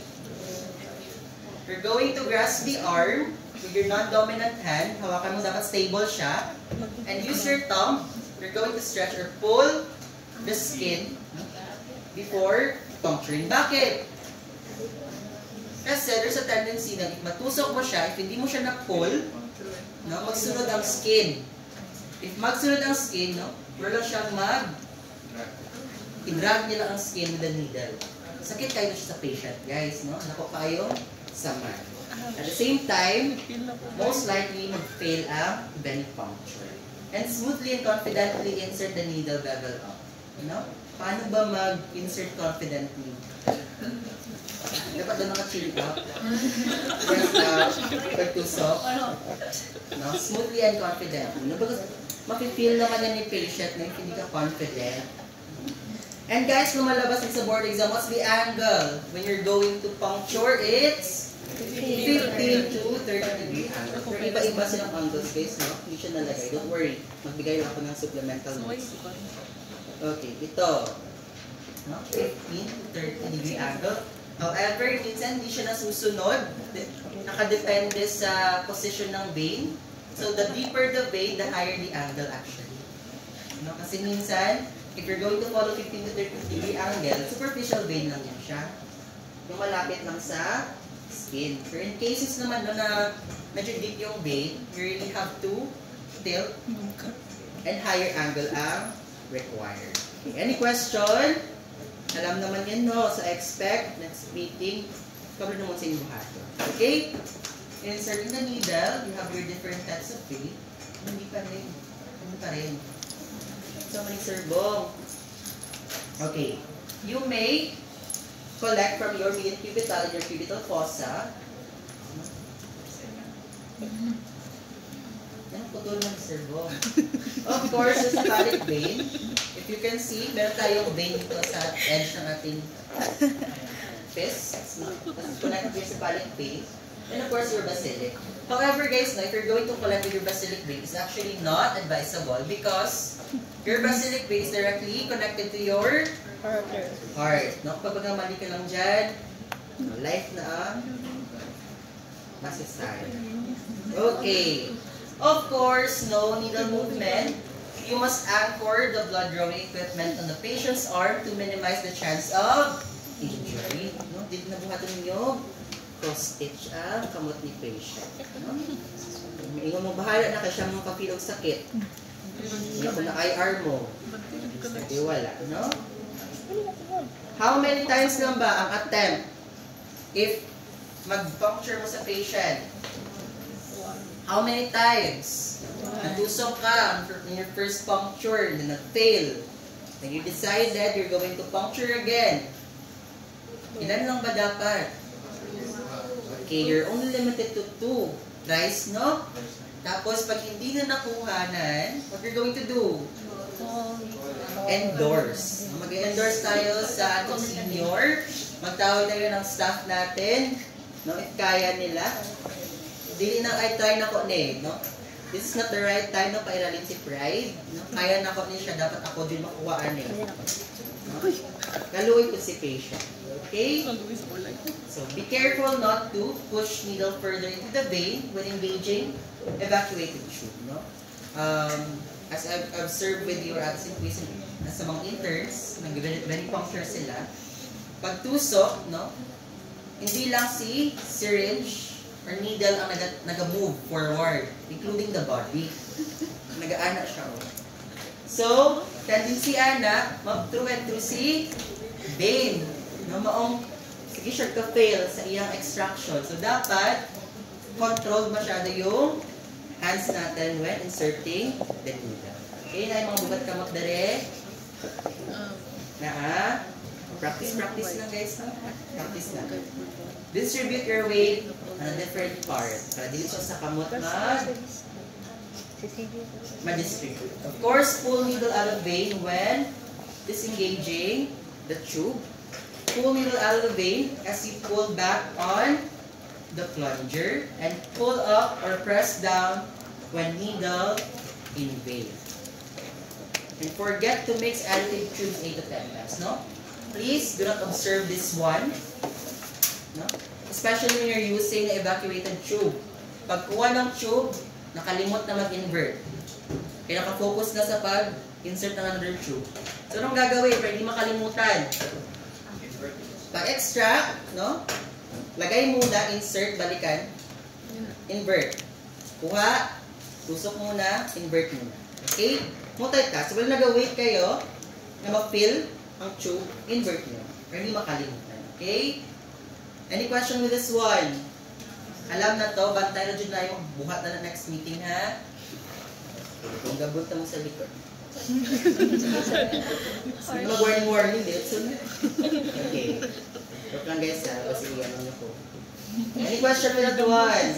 You're going to grasp the arm with your non-dominant hand. Hawakan mo, dapat stable siya. And use your thumb. You're going to stretch or pull the skin before puncturing. Bakit? Kasi there's a tendency na if matusok mo siya, if hindi mo siya na-pull, no, magsunod ang skin. If magsunod ang skin, no, wala siyang i-drag nila ang skin with the needle. Sakit kayo na siya sa patient, guys, no? Nako kayo sama. At the same time, most likely mag-fail ang vein puncture. And smoothly and confidently insert the needle bevel up. You know? Paano ba mag-insert confidently? Dapat doon naka-chill up. Yes, pagtusok. No? Smoothly and confidently. No? Because mafe-feel naman yan ni patient na hindi ka confident. And guys, lumalabas din sa board exam, what's the angle? When you're going to puncture, it's 15 to 30 degree angle. Pero iba-iba silang angles, guys, no? Hindi siya nalagay. Don't worry. Magbigay lang ako ng supplemental notes. Okay, ito. No? 15 to 30 degree angle. However, minsan hindi siya nasusunod. Nakadepende sa position ng vein. So, the deeper the vein, the higher the angle actually. No? Kasi minsan, if you're going to follow 15 to 30 degree angle, superficial vein lang yan siya. Yung malapit lang sa skin. Pero in cases naman na medyo deep yung vein, you really have to tilt and higher angle ang required. Okay. Any question? Alam naman yan, no? So expect, next meeting, cover naman sa inyong buhato. Okay? Inserting the needle, you have your different types of vein. Hindi pa rin. Hindi pa rin. So many serbong. Okay. You may collect from your median cubital and your cubital fossa. Yan, putol ng serbong. Of course, the cephalic vein. If you can see, meron tayong vein dito sa edge ng ating fist. Connect your cephalic vein. And of course, your basilic. However, guys, if you're going to collect with your basilic vein, it's actually not advisable because your basilic vein is directly connected to your heart. No? Kapag mali ka lang dyan, life na ang masasay. Okay. Of course, no needle movement. You must anchor the blood drawing equipment on the patient's arm to minimize the chance of injury. No? Dito na buhatan ninyo, cross-stitch ang kamot ni patient. No? Ingon mo, bahala na kasi siya mong kapilog sakit. Hindi ko na IR mo. Hindi wala, no? How many times lang ba ang attempt if mag-puncture mo sa patient? How many times? Natusok ka in your first puncture, then nag-fail. Then you decided you're going to puncture again. Ilan lang ba dapat? Okay, you're only limited to 2 tries, no? Tapos, pag hindi na nakuhanan, what you're going to do? Endorse. Mag-endorse tayo sa ating senior. Magtawag tayo ng staff natin. No? If kaya nila. Dili na ay try na ko ni, no? This is not the right time no pairalin si pride, no? Kaya na ko ni siya, dapat ako din makuhaan eh. No? Kaluoy constipation. Okay? Always more like So be careful not to push needle further into the vein when engaging evacuated tube. No? As I've observed with your absent quiz sa mga interns, nag-venipuncture sila, pag tusok, no? Hindi lang si syringe or needle ang nag-move forward, including the body. Nag-aana siya. So, tendency ana, mag-through and through si vein. No, maong, sige siya ka-fail sa iyang extraction. So, dapat, controlled masyado yung hands natin when inserting the needle. Okay, na yung mga bugat kamot dere. Practice lang guys. Practice lang. Distribute your weight on a different part. Para dito sa kamot ma-distribute. Of course, pull needle out of vein when disengaging the tube. Pull needle out of the vein as you pull back on the plunger and pull up or press down when needle in vein. And forget to mix additive tubes 8 to 10 times, no? Please do not observe this one, no? Especially when you're using the evacuated tube. Pagkuha ng tube, nakalimot na mag-invert. Kaya nakafocus na sa pag-insert ng another tube. So, anong gagawin? Para hindi makalimutan. Pag-extract, no? Lagay muna, insert, balikan, invert. Kuha, tusok muna, invert muna. Okay? Multitask. So, when nag-wait kayo, na mag-fill ang tube, invert nyo. Para hindi makalimutan. Okay? Any question with this one? Alam na to, bantay na dyan na yung buhat na next meeting, ha? Kung gabunta mo sa likod. Mag-warning, dito. Okay. Joke lang guys, ha? Kasi ano nyo po. Any question with that one?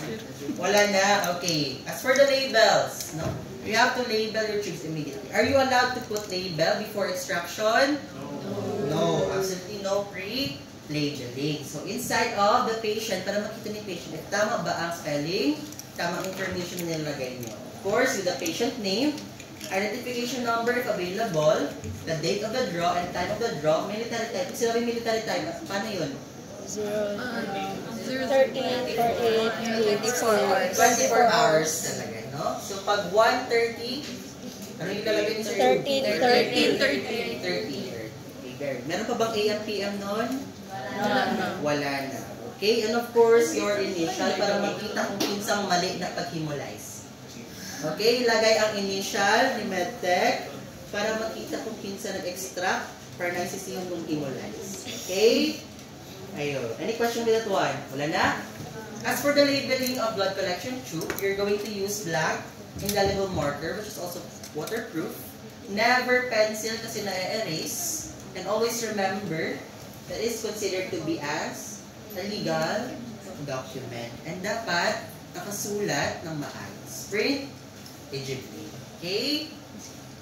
Wala na? Okay. As for the labels, no? You have to label your tubes immediately. Are you allowed to put label before extraction? No. Absolutely no pre-labeling. So, inside of the patient, para makita ni patient, if tama ba ang spelling, tamang information na nilagay niyo. Of course, with the patient name, identification number if available, the date of the draw, and time of the draw, military time. Sinabi military time, paano yun? 13, 48, 24 hours talaga, no? So, pag 1:30, ano yung lalagay niyo sa 13, 30. Okay, meron pa bang AM, PM nun? Wala na. Okay, and of course, your initial para makita kung kinsang mali na pag-hemolyze. Okay, ilagay ang initial ni MedTech para makita kung kinsa nag-extract para naisisi yung hemolyze. Okay? Ayun. Any question with that one? Wala na? As for the labeling of blood collection tube, you're going to use black indelible marker, which is also waterproof. Never pencil kasi na-erase. And always remember that is considered to be as a legal document. And dapat nakasulat ng maayos. Print, legibly. Okay?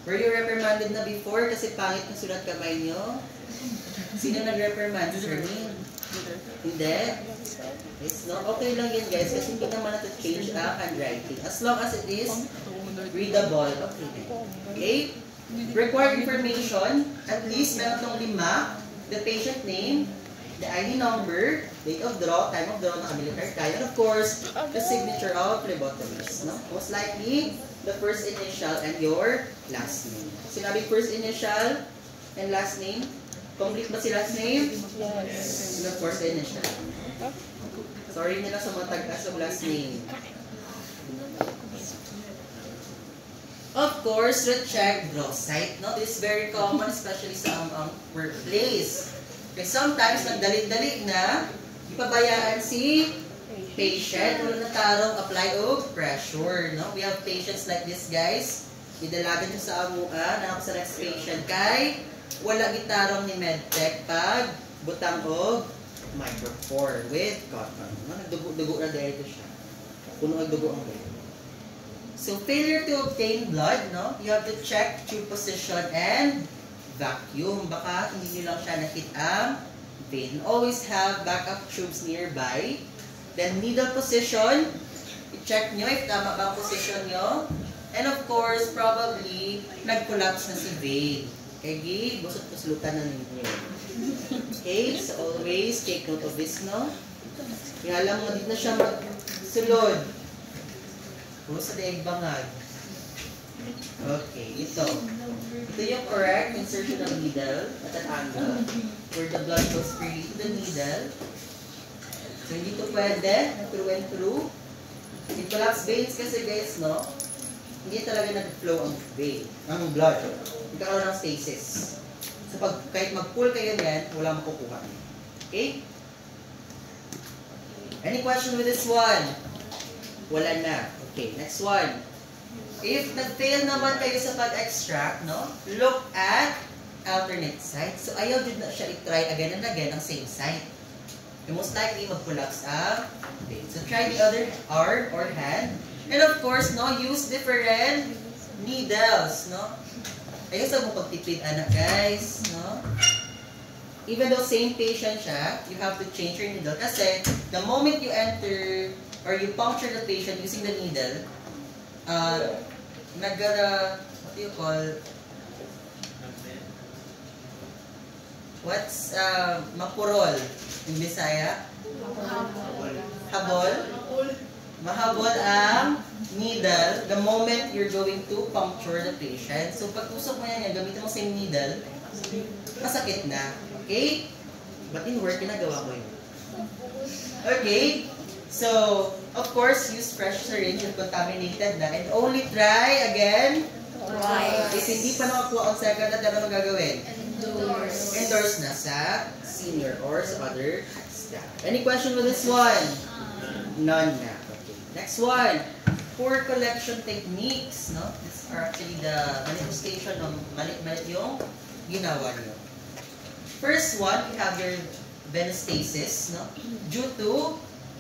Were you reprimanded na before kasi pangit ng sulat kamay nyo? Sino nag-reprimand? Sirmin? Hindi? It's not okay lang yan guys kasi hindi naman natin change ang handwriting. As long as it is readable. Okay. Okay? Required information, at least meron itong 5, the patient name, the ID number, date of draw, time of draw, naka-military tayo, and of course, the signature of phlebotomist. No? Most likely, the first initial and your last name. Sinabi first initial and last name, complete ba si last name? Yes. And of course, the initial. Sorry nila sa mga tag-as of last name. Of course, recheck draw site. No? This is very common, especially sa workplace. Kasi sometimes, nagdali-dali na, ipabayaan si patient, wala na tarong apply of pressure. No? We have patients like this, guys. Idalagan nyo sa amua, na ako sa next patient. Kay, wala gitarong ni MedTech pag butang og micropore with cotton. No? Nagdugo na dito siya. Puno nagdugo ang dito. So, failure to obtain blood, no? You have to check tube position and vacuum. Baka hindi nyo lang siya nakit ang vein. Always have backup tubes nearby. Then, needle position. I-check nyo if tama ba ang position nyo. And of course, probably, nag-collapse na si vein. Egi, busot-puslutan na ninyo. Okay, so always take note of this, no? Kaya alam mo, dito na siya magsulod. Sa daig bangag. Okay, ito. Ito yung correct insertion of needle at an angle where the blood goes freely to the needle. So, hindi ito pwede through and through. In collapsed veins kasi guys, no? Hindi talaga nag-flow ang vein, ang blood. Magkakaroon ng stasis. So, kahit mag-pull kayo yan, wala makukuha. Okay? Any question with this one? Wala na. Okay, next one. If nag-fail naman kayo sa pag-extract, no? Look at alternate site. So, ayaw din na siya i-try again and again ang same site. You most likely mag-collapse ang vein. So, try the other arm or hand. And of course, no, use different needles, no? Ayaw sa mo pagtipid, anak, guys, no? Even though same patient siya, you have to change your needle. Kasi, the moment you enter or you puncture the patient using the needle, what do you call, what's, mapurol in Bisaya? Habol? Mahabol ang needle the moment you're going to puncture the patient. So, pag usok mo yan, gamitin mo same needle, masakit na. Okay? But in work, ginagawa ko yun. Okay? So, of course, use fresh syringe if contaminated na. And only try again Twice. if hindi pa nakakuha ang second at ano gagawin? Endorse. Endorse na sa senior or sa other staff. Any question with this one? None na. Okay. Next one. Poor collection techniques. No? These are actually the manifestation ng mali-mali yung ginawa niyo. First one, we have your venostasis, no? Due to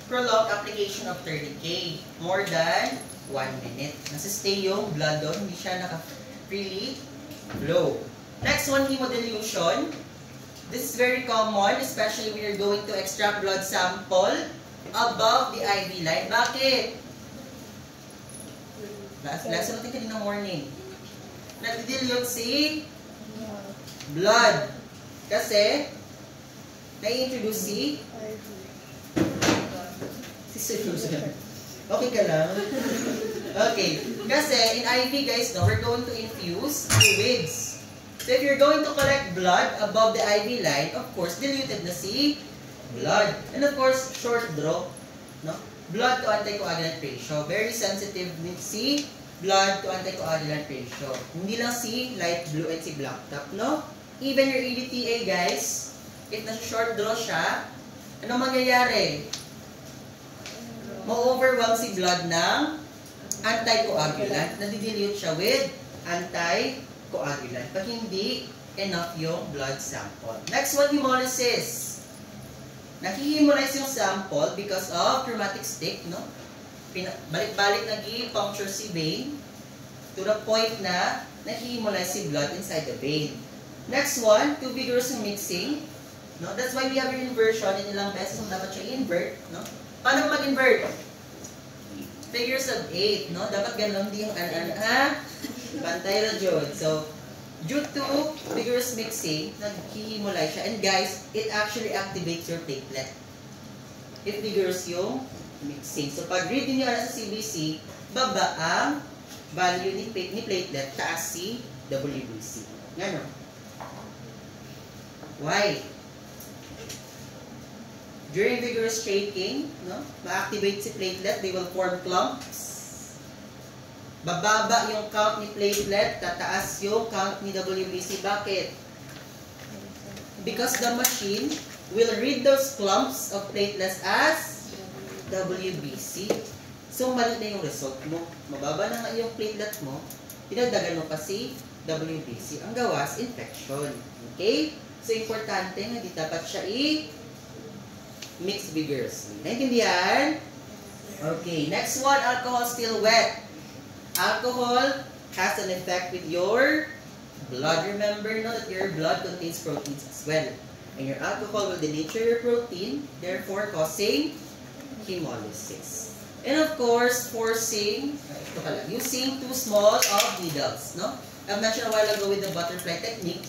prolonged application of 30K, more than 1 minute. Nasa-stay yung blood doon, hindi siya naka-freely flow. Next one, hemodilution. This is very common, especially when you're going to extract blood sample above the IV line. Bakit? Last natin kanina morning. Nagdidilute si blood. Kasi, na-introduce si Susan. Okay ka lang? Okay. Kasi, in IV guys, no, we're going to infuse fluids. So, if you're going to collect blood above the IV line, of course, diluted na si blood. And of course, short draw. No? Blood to anticoagulant ratio. Very sensitive si blood to anticoagulant ratio. Hindi lang si light blue and si black top, no? Even your EDTA, guys, if nasa-short draw siya, ano mangyayari? Ma-overwhelm si blood ng anticoagulant. Nadidilute siya with anticoagulant. Pag hindi enough yung blood sample. Next one, hemolysis. Nahihemolize yung sample because of traumatic stick, no? Balik-balik nag-puncture si vein to the point na nahihemolize si blood inside the vein. Next one, too vigorous mixing. No? That's why we have your inversion. In ilang beses kung dapat siya invert. No? Paano mag-invert? Figures of 8. No? Dapat ganun din yung bantay na dyan. So, due to vigorous mixing, naghihimulay siya. And guys, it actually activates your platelet. If vigorous yung mixing. So, pag read niyo sa CBC, baba ang value ni platelet, taas si WBC. Gano'n. Why? During vigorous shaking, no, ma-activate si platelet, they will form clumps. Bababa yung count ni platelet, tataas yung count ni WBC. Bakit? Because the machine will read those clumps of platelets as WBC. So, mali na yung result mo. Mababa na nga yung platelet mo, pinagdagan mo pa si WBC. Ang gawas, infection. Okay? So, importante nga, di dapat siya mix vigorously. Naintindihan? Okay. Next one, alcohol still wet. Alcohol has an effect with your blood. Remember, no, that your blood contains proteins as well. And your alcohol will denature your protein, therefore causing hemolysis. And of course, using too small of needles, no? I mentioned a while ago with the butterfly technique.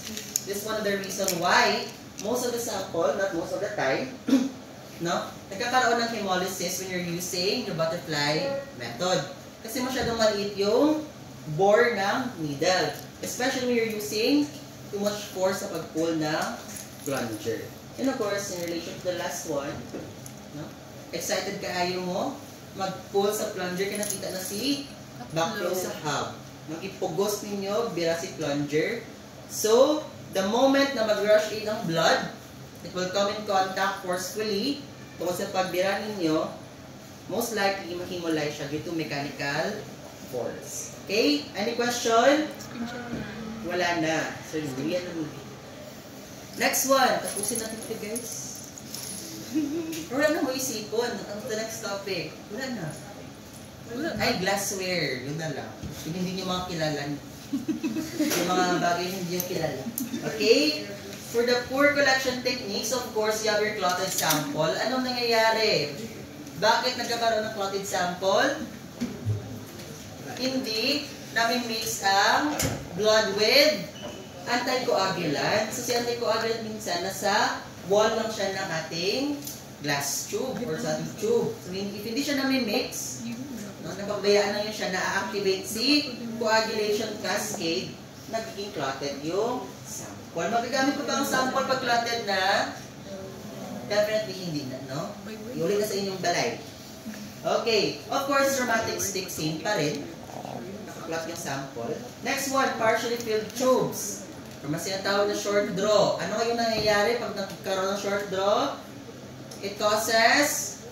This is one of the reasons why most of the sample, not most of the time, no? Nagkakaroon ng hemolysis when you're using the butterfly method. Kasi masyadong maliit yung bore ng needle. Especially when you're using too much force sa pag-pull ng plunger. And of course, in relation to the last one, no? Excited ka ayaw mo mag-pull sa plunger, kaya nakita na si backflow sa hub. Mag-ipugos ninyo, bira si plunger. So, the moment na mag-rush in ang blood, it will come in contact forcefully tungkol sa pagbira ninyo, most likely mahimulay siya due to mechanical force. Okay? Any question? Wala na. So, yan na movie. Next one. Tapusin natin ito, guys. Wala na mo isipon. Ang next topic. Wala na. Ay, glassware. Yun na lang. Yung hindi nyo mga kilala. Yung mga bagay hindi nyo kilala. Okay? For the poor collection techniques, of course, you have your clotted sample. Anong nangyayari? Bakit nagkakaroon ng clotted sample? Hindi namin mix ang blood with anticoagulant. So, si anticoagulant minsan nasa wall lang siya ng ating glass tube or sa ating tube. So, if hindi siya nami-mix, no, napabayaan lang yun siya, na-activate si coagulation cascade, nagiging clotted yung sample. Magagamit ko ba ang sample pag clotted na? Definitely hindi na, no? Iuli na sa inyong balay. Okay. Of course, dramatic stick, same pa rin. Nakaklot yung sample. Next one, partially filled tubes. Or mas sinatawag na short draw. Ano yung nangyayari pag nagkaroon ng short draw? It causes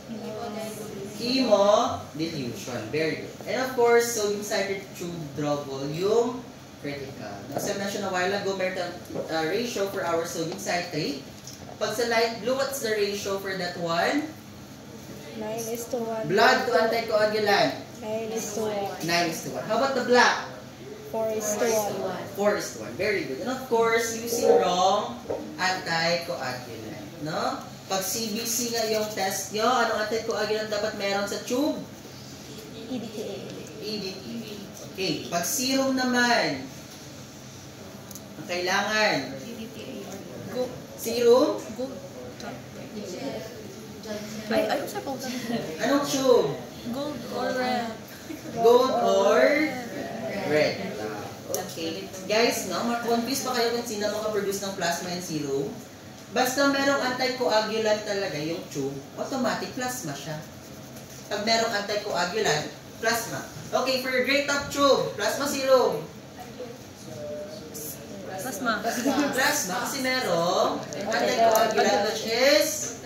hemodilution. Very good. And of course, sodium citrate tube draw volume critical. As I mentioned a while ago, meron a ratio for our sodium citrate. Pag sa light blue, what's the ratio for that one? 9:1. Blood to anticoagulant. 9:1. 9:1. How about the black? 4:1. 4:1. Very good. And of course, using wrong anticoagulant. No? Pag CBC nga yung test nyo, anong anticoagulant dapat meron sa tube? EDTA. EDTA. Okay. Pag serum naman, ang kailangan? Go. Serum? Go. Ay, sa pautan. Anong tube? Gold or red. Gold or red. Okay. Guys, no, confused pa kayo kung sino makaproduce ng plasma and serum. Basta merong anticoagulant talaga yung tube, automatic plasma siya. Pag merong anticoagulant, plasma. Okay, for your great top tube, plasma serum. Plasma. Plasma kasi merong anticoagulant which is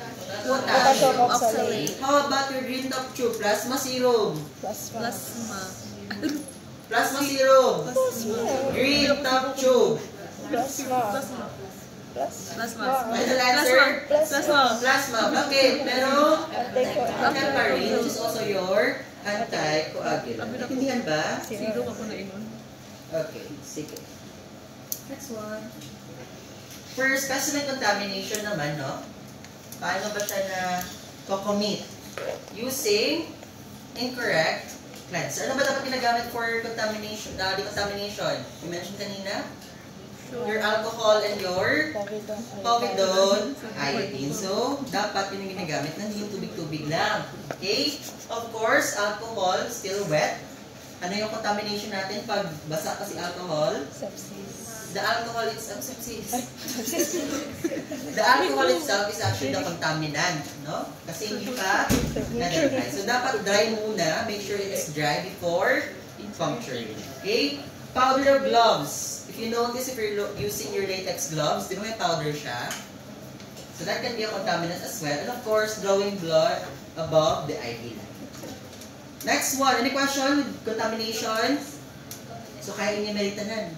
Potassium potassium. oxalate. How about your green top tube, plasma serum? Plasma. Plasma serum. Green top tube. Plasma. Plasma. Final answer? Plasma. Plasma. Bakit? Merong Anticoagulant. heparin, which is also your anticoagulant. Naintindihan ba? Zero ako na inon. Okay, sige. Next one. For specimen contamination naman, no? Paano ba siya na commit? Using incorrect cleanser. Ano ba dapat ginagamit for contamination, decontamination? You mentioned kanina? Your alcohol and your povidone iodine. So, dapat yun yung ginagamit na hindi yung tubig-tubig lang. Okay? Of course, alcohol, still wet. Ano yung contamination natin pag basa kasi alcohol? Sepsis. The alcohol itself, the alcohol itself is actually the contaminant, no? Kasi hindi pa na-dry. So, dapat dry muna. Make sure it is dry before puncturing. Okay? Powder or gloves. If you notice, if you're using your latex gloves, di ba may powder siya? So, that can be a contaminant as well. And of course, drawing blood above the IV line. Next one. Any question with contamination? So, kaya niya meritanan.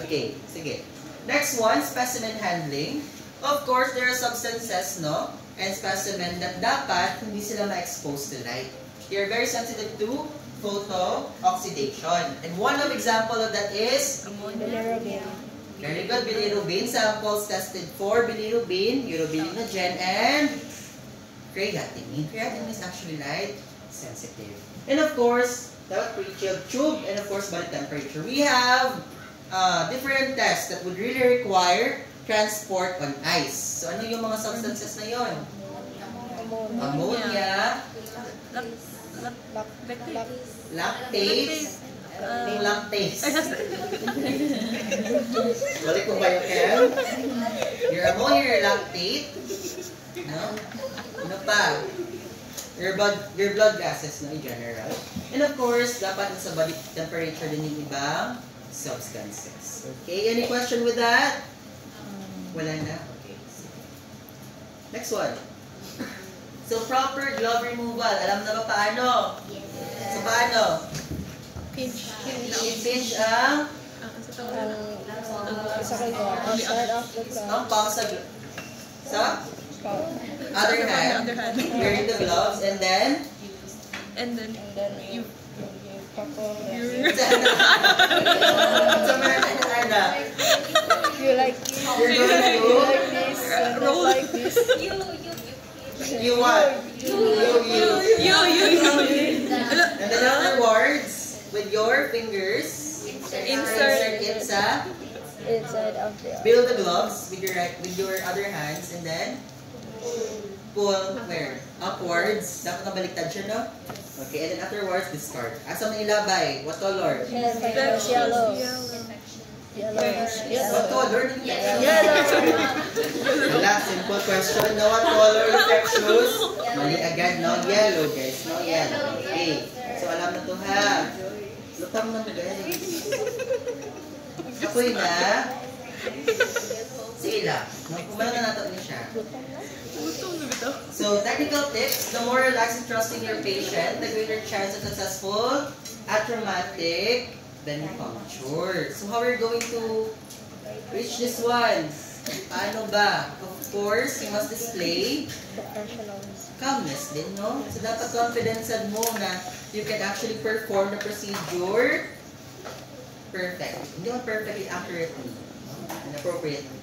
Okay, sige. Next one, specimen handling. Of course, there are substances, no? And specimen that dapat hindi sila ma-expose to light. They're very sensitive to photo-oxidation. And one of example of that is Bilirubin. very good, bilirubin. Samples tested for bilirubin, urobilinogen, and creatinine. Creatinine is actually light sensitive. And of course, dapat pre-chilled tube, and of course, body temperature. We have different tests that would really require transport on ice. So, ano yung mga substances na yon? Ammonia, lactate, yung lactase. Balik ko ba yung chem? Your ammonia, your lactate, no? Ano pa? Your blood gases, no, in general. And of course, dapat sa body temperature din yung ibang substances. Okay, any question with that? Wala na? Okay. Next one. So, proper glove removal. Alam na ba paano? So, paano? Pinch. I-pinch ang Outside of the ang palm sa other hand, wearing the gloves, and then And then you sa mga you like this, you're going to you like this, and then Roll. like this. you what? You. And then afterwards, with your fingers, insert it sa Inside of the build the gloves with your other hands, and then pull where? Upwards. Dapat nabaliktad siya, no? Okay, and then afterwards, discard. Asa may ilabay? What color? yellow. What color? Yellow. Wala, simple question. No, what color yung check shoes? Mali agad, no? Yellow, guys. No, yellow. Okay. So, alam na to, ha? Lutang na to, guys. Apoy na. Sige lang. Kumala na natin niya siya. So, technical tips. The more relaxed and trusting your patient, the greater chance of successful atraumatic puncture. So, how are we going to reach this one? Paano ba? Of course, you must display calmness din, no? So, dapat confidence mo na you can actually perform the procedure perfect. Hindi mo perfectly, accurately, and appropriately.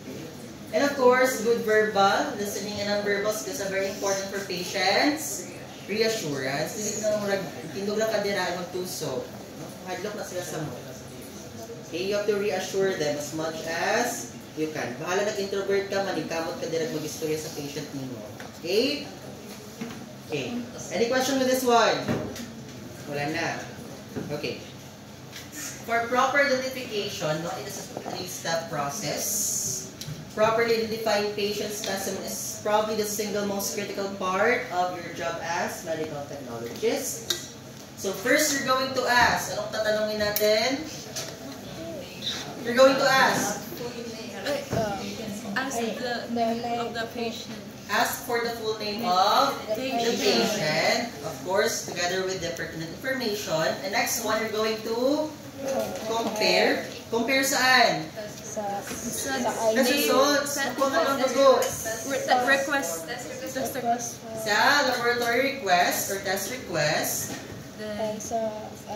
And of course, good verbal, listening and non-verbal skills are very important for patients. Reassurance. Hindi na murag, tindog lang kadira ng tuso. Hadlok na sila sa mo. Okay, you have to reassure them as much as you can. Bahala nag-introvert ka, maningkamot ka dirag mag-istorya sa patient nimo. Okay? Okay. Any question with this one? Wala na. Okay. For proper identification, no, it is a 3-step process. Properly identifying patient specimen is probably the single most critical part of your job as medical technologist. So first, you're going to ask. Anong tatanungin natin? You're going to ask. Ask the name of the patient. Ask for the full name of the patient. Of course, together with the pertinent information. And next one, you're going to compare. Compare saan? Sa Results. Kung anong dugo. Request. Sa laboratory request or test request. and sa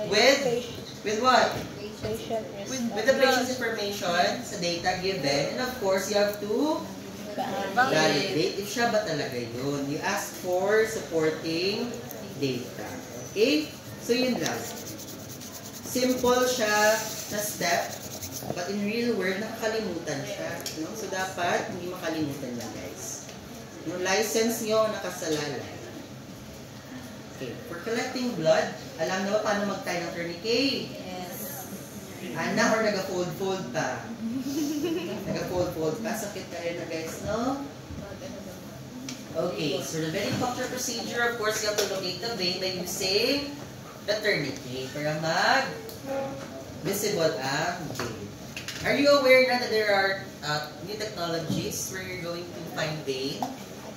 With what? patient With the patient's information sa data given. And of course, you have to validate if siya ba talaga yun. You ask for supporting data. Okay? So, yun lang. Simple siya na step, but in real world, nakakalimutan siya. No? So, dapat hindi makalimutan yan, guys. Yung license nyo, nakasalalay. Okay. For collecting blood, alam na ba paano mag-tie ng tourniquet? Ana, or naga-fold-fold pa? Naga-fold-fold pa. Sakit tayo na, guys, no? Okay, so the vein puncture procedure, of course, you have to locate the vein by using the tourniquet para mag-visible ang vein. Are you aware na that there are new technologies where you're going to find vein?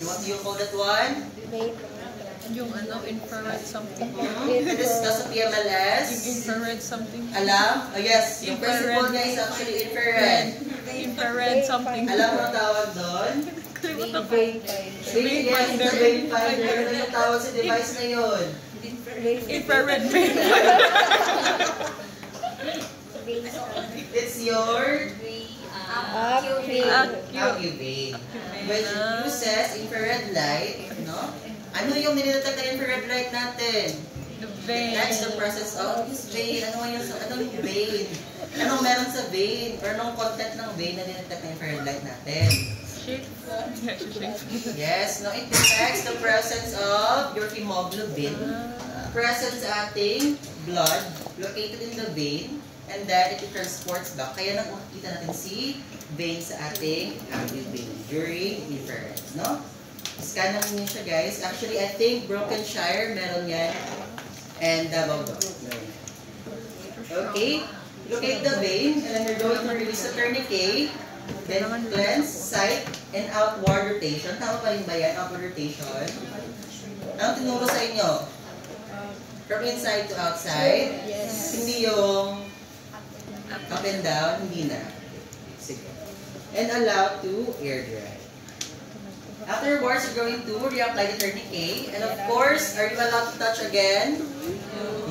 What do you call that one? Yung infrared something. Discuss sa PMLS. Yung infrared something. Alam? Oh, yes. Yung principle niya is actually infrared. Infrared something. Alam mo ang tawag doon? vein Yes, the vein finder. Ano yung tawag sa device na yun? Infrared vein. It's your Acuvue. Acuvue, which uses infrared light, no, Ano yung nilitag na infrared light natin? The vein. That's the process of vein. Anong vein? Anong meron sa vein? Or anong content ng vein na nilitag na infrared light natin? Shape. Yeah, shape. Yes, no, it detects the presence of your hemoglobin present sa ating blood located in the vein, and then it transports back. Kaya nang makikita natin si vein sa ating active vein during infrared, no? Scan namin yun siya, guys. Actually, I think Brokenshire meron yan, and Davao do. Okay, locate the vein, and then you're going to release the tourniquet. Then cleanse, side, and outward rotation. Tama pa rin ba yan? Outward rotation. Anong tinuro sa inyo? From inside to outside? Yes. Hindi yung up and down? Hindi na. Sige. And allow to air dry. Afterwards, you're going to reapply the tourniquet. And of course, are you allowed to touch again?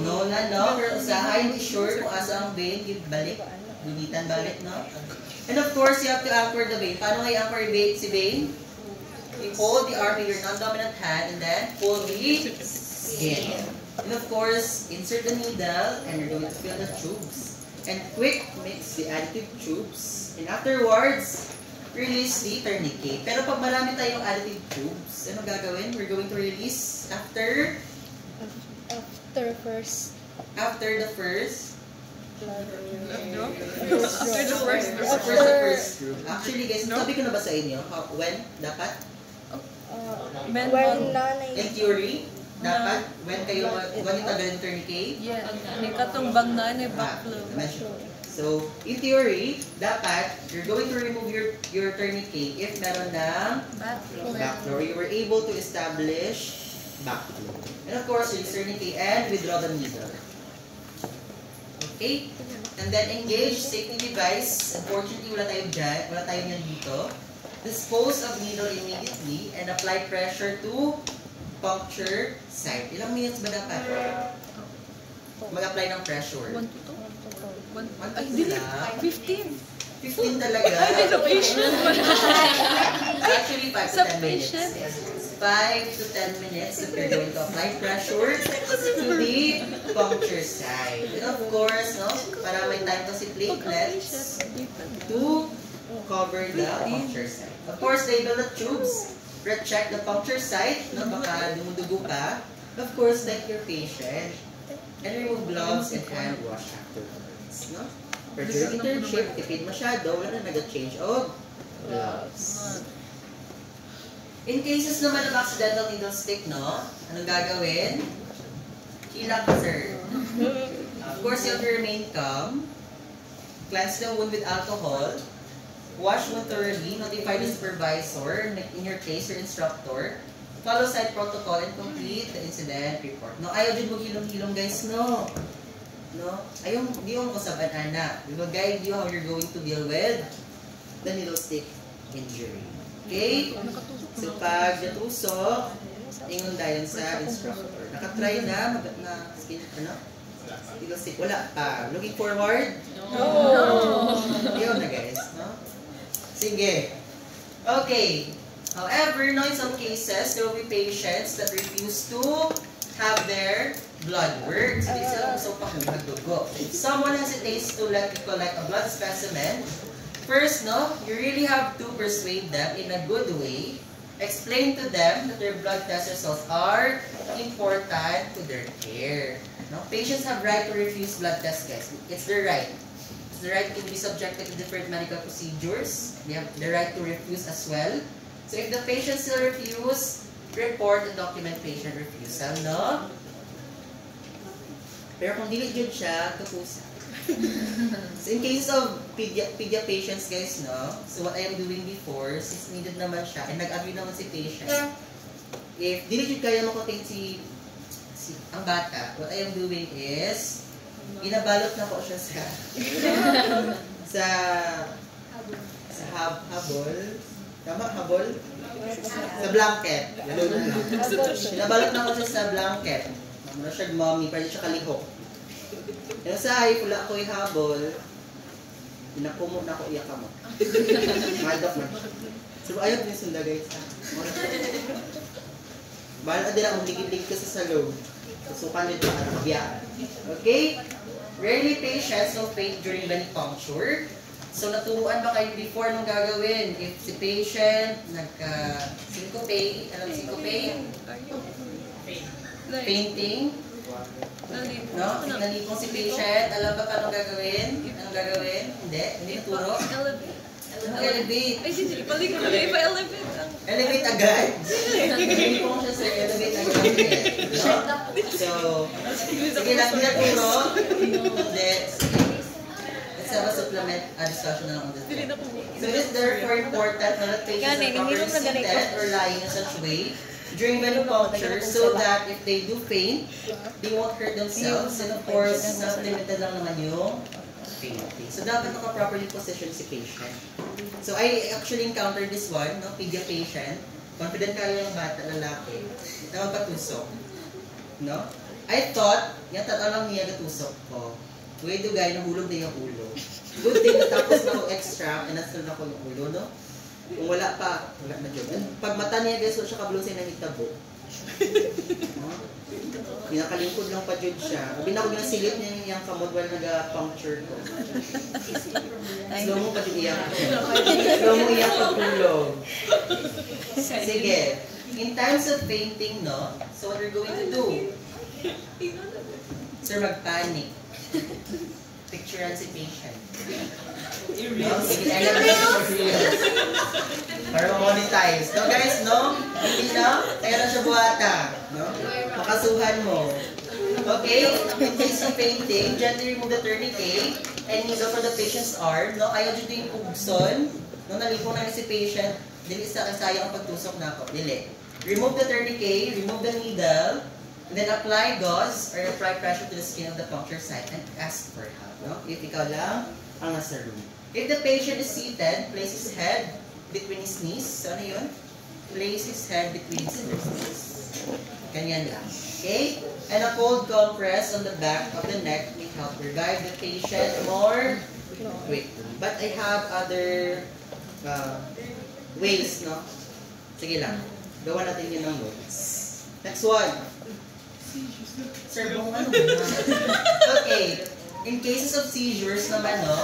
No na, no. Pero usahay, be sure kung asa ang vein, give balik. Gulitan balik, no? And of course, you have to anchor the vein. Paano nga i-anchor si vein? You hold the arm with your non-dominant hand and then pull the skin. And of course, insert the needle and you're going to fill the tubes. And quick mix the additive tubes. And afterwards, release the tourniquet. Pero pag marami tayong additive tubes, ano gagawin? We're going to release after After the first group. Actually guys, sabi ko na ba sa inyo, when dapat? when nanay In theory, dapat when itagal yung tourniquet? Yeah, may katumbang na ano, backflow. So, in theory, dapat you're going to remove your tourniquet if meron ng backflow. You were able to establish backflow. And of course, release tourniquet and withdraw the needle. Okay? And then engage safety device. Unfortunately, wala tayong yan dito. Dispose of needle immediately and apply pressure to puncture site. Ilang minutes ba dapat? Mag-apply ng pressure. 1 to 2? 1 Ay, dili. lang. 15. 15 talaga. Ay, the patient. Actually, 5 to Sa 10 minutes. patient. 5 to 10 minutes if you're going to apply pressure to the puncture site. And of course, no, para may time kasi platelets to cover the puncture site. Of course, label the tubes. Check the puncture site. No, baka dumudugo ka. Of course, thank your patient. And remove gloves and hand wash afterwards. No? Pero during internship, tipid masyado, wala na nag-change of gloves. In cases naman of accidental needle stick, no? Anong gagawin? Hilak, sir. Of course, you have to remain calm. Cleanse the wound with alcohol. Wash wound thoroughly. Notify the supervisor, in your case, your instructor. Follow site protocol and complete the incident report. No, ayaw din mo hilong-hilong, guys, no? No? Ayaw, di mo kasaban, anak. We will guide you how you're going to deal with the needle stick injury. Okay? So, pag natusok, ingon dayon sa instructor. Nakatry na, skin, ano? Needle stick, wala pa. Looking forward? No! Ayaw na, guys, no? Sige. Okay. However, no, in some cases, there will be patients that refuse to have their blood work. So, di sila gusto pa kung magdugo. If someone hesitates to let you collect a blood specimen, first, no, you really have to persuade them in a good way. Explain to them that their blood test results are important to their care. No? Patients have right to refuse blood tests, guys. It's their right. It's the right to be subjected to different medical procedures. They have the right to refuse as well. So if the patient still refuse, report and document patient refusal, no? Pero kung dili jud siya, kapusa. So in case of pedia patients, guys, no? So what I am doing before, since needed naman siya, and nag-agree naman si patient, if dili jud kaya makontain si ang bata, what I am doing is, ginabalot na ko siya sa habol. Tama, habol? Sa blanket. Ginabalot na ko siya sa blanket. Muna siya mommy, para siya kalihok. Yung sahay, pula ko habol, pinakumo na ko iyak ka mo. Madok man. So, ayaw din sunda, guys. Bahala din ang ligid-ligid ka sa salog. Susukan dito ka nakabya. Okay? Rarely patients will faint during venipuncture. So, naturuan ba kayo before nung gagawin? If si patient nagka-syncope, alam syncope? Fainting? No? Nalipong si patient, alam ba paano gagawin? Anong gagawin? Hindi? Hindi naturo? Elevate. Ay, hindi. Balik ko na ipa-elevate. Elevate agad. Nalipong siya sir, elevate agad. So, sige lang, hindi naturo. Hindi. Let's have a supplement discussion na lang on this. So it is therefore important that patients are properly seated or lying in such way during venipuncture so that if they do faint, they won't hurt themselves. And of course, limited lang naman yung fainting. So dapat naka-properly position si patient. So I actually encountered this one, no, pedia patient, confident kayo yung bata, lalaki, na magpatusok. No? I thought, yan lang niya gatusok ko. Wait, do guy, nahulog na yung ulo. Good thing, natapos na ako extract, and nasunod ako yung ulo, no? Kung wala pa, wala na dyan. Pag mata niya, guys, siya kablusay ng hitabo. Pinakalingkod lang pa dyan siya. Sabi na ko ginasilip niya yung kamod while nag-puncture ko. Slow mo pa dyan iyak. Slow mo iyak pagtulog. Sige. In times of fainting, no? So what we're going to do? Sir, mag-panic. Picturean si patient. No? Sige, para ma-monetize. No guys, no? Hindi na? Kaya na siya buhata. No? Makasuhan mo. Okay? In case of fainting, gently remove the tourniquet and needle from the patient's arm. No? Ayaw dito yung pugson. No? Nalipong na si patient. Dili sa kasayang ang pagtusok na ako. Dili. Remove the tourniquet, remove the needle, and then apply gauze or apply pressure to the skin of the puncture site and ask for help. No? If ikaw lang ang nasa room. If the patient is seated, place his head between his knees. So, ano yun? Place his head between his knees. Ganyan lang. Okay? And a cold compress on the back of the neck may help revive the patient more quickly. But I have other ways, no? Sige lang. Gawa natin yun ng notes. Next one. Sir, ano ba? Okay. In cases of seizures naman, no,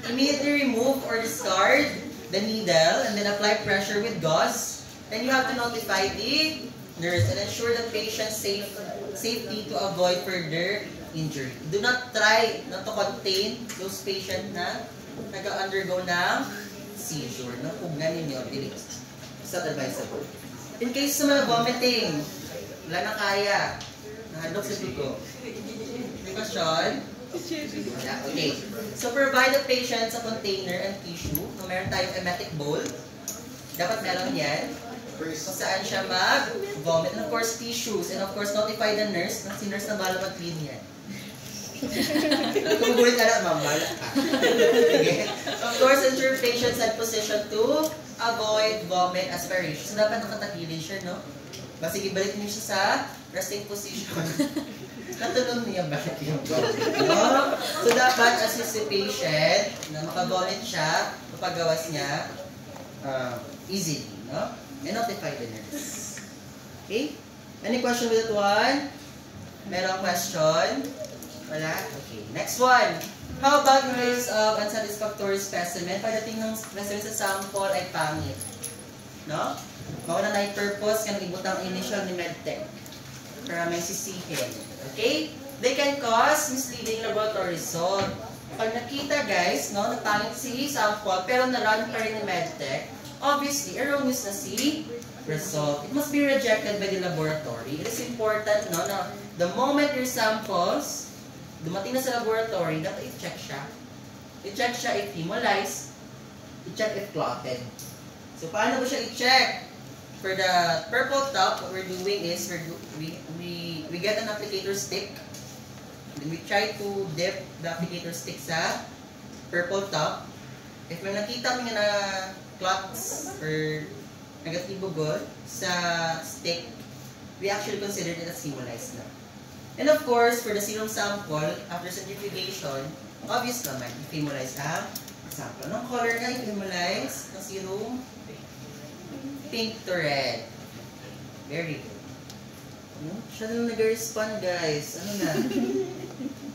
immediately remove or discard the needle and then apply pressure with gauze. Then you have to notify the nurse and ensure the patient's safety to avoid further injury. Do not try not to contain those patients na nag-undergo ng seizure. No? Pugnan ninyo, it's not advisable. In case sa mga vomiting, wala na kaya, nahadlok sa dugo. Precaution. Okay. So, provide the patient sa container and tissue. Kung meron tayong emetic bowl, dapat meron yan. Kung saan siya mag-vomit. And of course, tissues. And of course, notify the nurse. Si nurse na bala mag-clean yan. Kung gulit ka na, mamala ka. Okay. Of course, ensure patients at position to avoid vomit aspiration. So, dapat nakatakilid siya, no? Sige, balik niyo siya sa resting position. Natulong niya bakit yung vomit, no? So, dapat assist si patient na makavomit siya, mapagawas niya easily, no? And notify the nurse. Okay? Any question with that one? Merong question? Wala? Okay. Next one. How about the case of unsatisfactory specimen? Pagdating ng specimen sa sample ay pangit. No? Mauna na yung purpose kanang ibutang initial ni medtech para may sisihin. Okay? They can cause misleading laboratory result. Pag nakita guys, no, napangit si sample pero na-run pa rin ni medtech, obviously, erroneous na si result. It must be rejected by the laboratory. It is important, no, na the moment your samples dumating na sa laboratory, dapat i-check siya. I-check siya if hemolyzed, i-check if clotted. So, paano ba siya i-check? For the purple top, what we're doing is we get an applicator stick. Then we try to dip the applicator stick sa purple top. If may nakita mo na clots or nagatibugol sa stick, we actually consider it as hemolyzed na. And of course, for the serum sample, after centrifugation, obvious naman, i-hemolyze ang sample. Anong color nga i-hemolyze ng serum? Pink to red. Very good. Siya na nag-respond, guys. Ano na?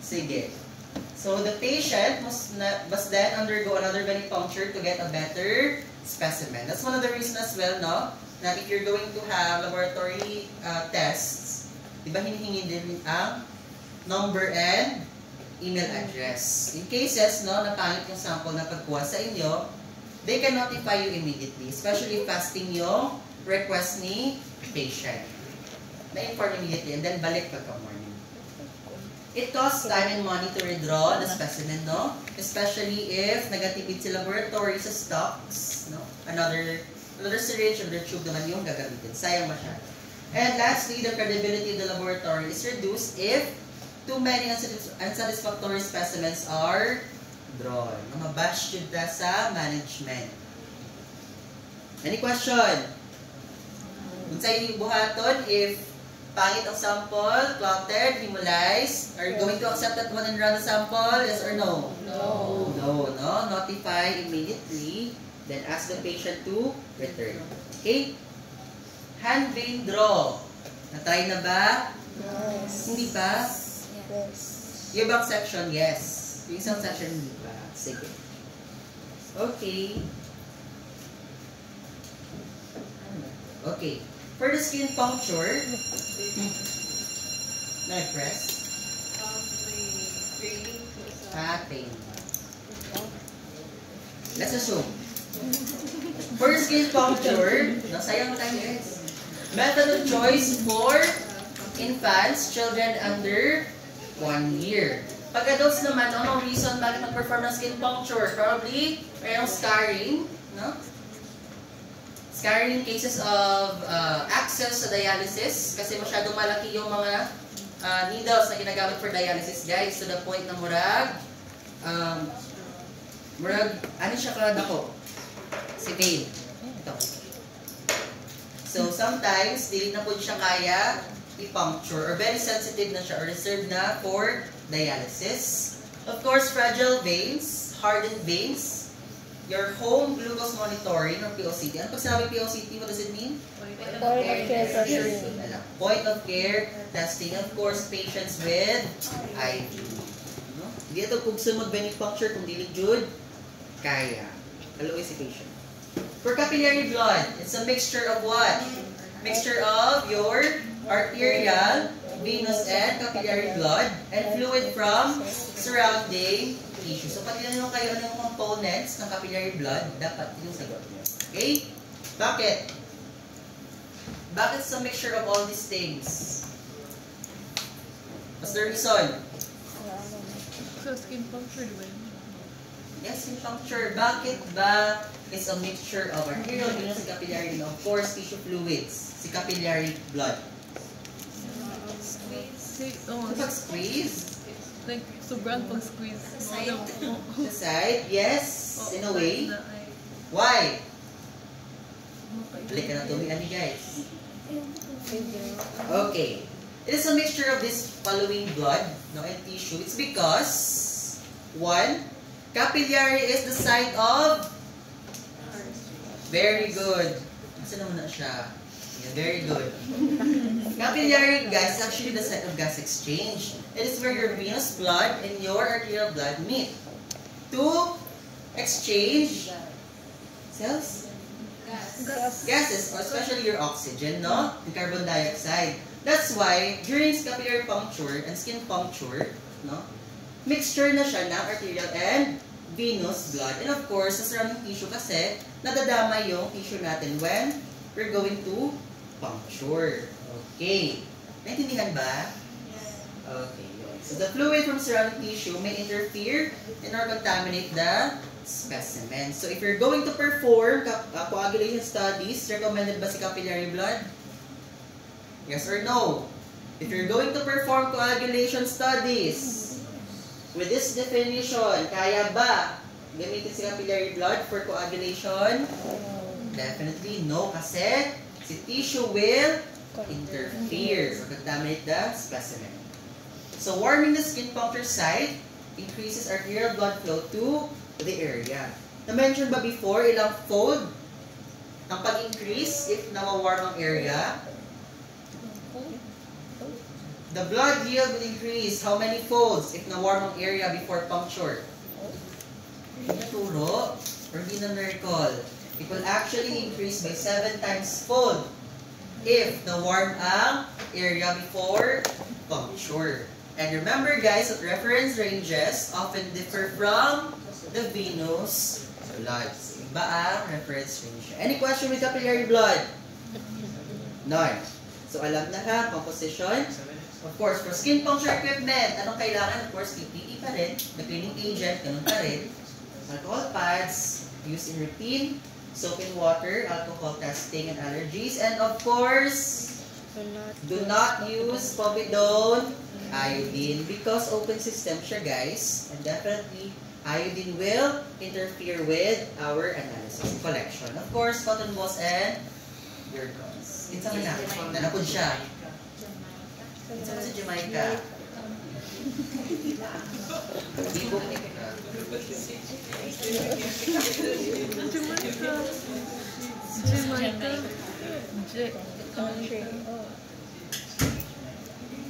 Sige. So, the patient must then undergo another venipuncture to get a better specimen. That's one of the reasons as well, no? Na if you're going to have laboratory tests, di ba hinihingi din ang number and email address. In cases, no, napangit yung sample na pagkuha sa inyo, they can notify you immediately, especially fasting yung request ni patient. Na-inform immediately and then balik pagka-morning. It costs time and money to redraw the specimen, no? Especially if nagatipid si laboratory sa stocks, no? Another syringe, another tube naman yung gagamitin. Sayang masyado. And lastly, the credibility of the laboratory is reduced if too many unsatisfactory specimens are drawn. Mabash yun na sa management. Any question? Kung sa'yo buhaton, if pangit ang sample, cluttered, hemolized, are you going to accept that one and run the sample? Yes or no? No. No. Notify immediately, then ask the patient to return. Okay? Hand vein draw. Na-try na ba? Yes. Hindi pa? Yes. Yung ibang section, yes. Yung isang section, hindi pa. Sige. Okay. Okay. For the skin puncture, press. Pain. Let's assume. For skin puncture, nasayang mo tayo guys. Method of choice for infants, children under 1 year. Pag adults naman, anong reason bakit mag-perform ng skin puncture? Probably, mayroong scarring, no? Scarring in cases of access sa dialysis kasi masyadong malaki yung mga needles na ginagamit for dialysis, guys, to the point na murag, ano siya kadako? Si vein. Ito. So, sometimes, hindi na po siya kaya i-puncture or very sensitive na siya or reserved na for dialysis. Of course, fragile veins, hardened veins, your home glucose monitoring or POCT. Ano pag sinabi POCT, what does it mean? Point of care testing. Point of care testing. Of course, patients with IV. No? Hindi ito kung gusto mag-venipuncture kung dili jud kaya. Haluin si patient. For capillary blood, it's a mixture of what? Mixture of your arterial, venous, and capillary blood and fluid from surrounding tissue. So, pag tinanong kayo ano yung components ng capillary blood, dapat yung sagot nyo. Okay? Bakit? Bakit it's a mixture of all these things? What's the reason? So, skin puncture, diba? Yes, skin puncture. Bakit ba it's a mixture of arterial, venous, and capillary, and of course, tissue fluids, si capillary blood? Kapag squeeze? Like, sobrang pag-squeeze. The side, yes, in a way. Why? Balik ka na tumihan ni guys. Okay. It is a mixture of this following blood, no, and tissue. It's because, one, capillary is the site of, very good. Kasi naman na siya. Yeah, very good. Capillary, guys, is actually the site of gas exchange. It is where your venous blood and your arterial blood meet to exchange cells? Gases, especially your oxygen, no? And carbon dioxide. That's why, during capillary puncture and skin puncture, no? Mixture na siya ng arterial and venous blood. And of course, sa surrounding tissue kasi, nadadama yung tissue natin when we're going to puncture. Okay. Naintindihan ba? Okay. So the fluid from surrounding tissue may interfere and or contaminate the specimen. So if you're going to perform coagulation studies, recommended ba si capillary blood? Yes or no? If you're going to perform coagulation studies, with this definition, kaya ba gamitin si capillary blood for coagulation? Definitely no, kasi si tissue will interfere or contaminate the specimen. So warming the skin puncture site increases arterial blood flow to the area. Na-mention ba before ilang fold ang pag-increase if nawa-warm ang area? The blood yield will increase how many folds if na-warm ang area before puncture? Naturo or di na na-recall? It will actually increase by 7 times fold if na-warm ang area before puncture. And remember guys, that reference ranges often differ from the venous blood. Iba ang reference range. Any question with capillary blood? None. So alam na ha, composition. Of course, for skin puncture equipment, anong kailangan? Of course, PPE pa rin. The cleaning agent, ganun pa rin. Alcohol pads, used in routine. Soap and water, alcohol testing and allergies. And of course, do not use povidone, iodine, because open system siya guys. And definitely, iodine will interfere with our analysis collection. Of course, cotton balls and ear gauze. Kinsa man na, nanapod siya. Kinsa man sa Jamaica. Ibog ni ka.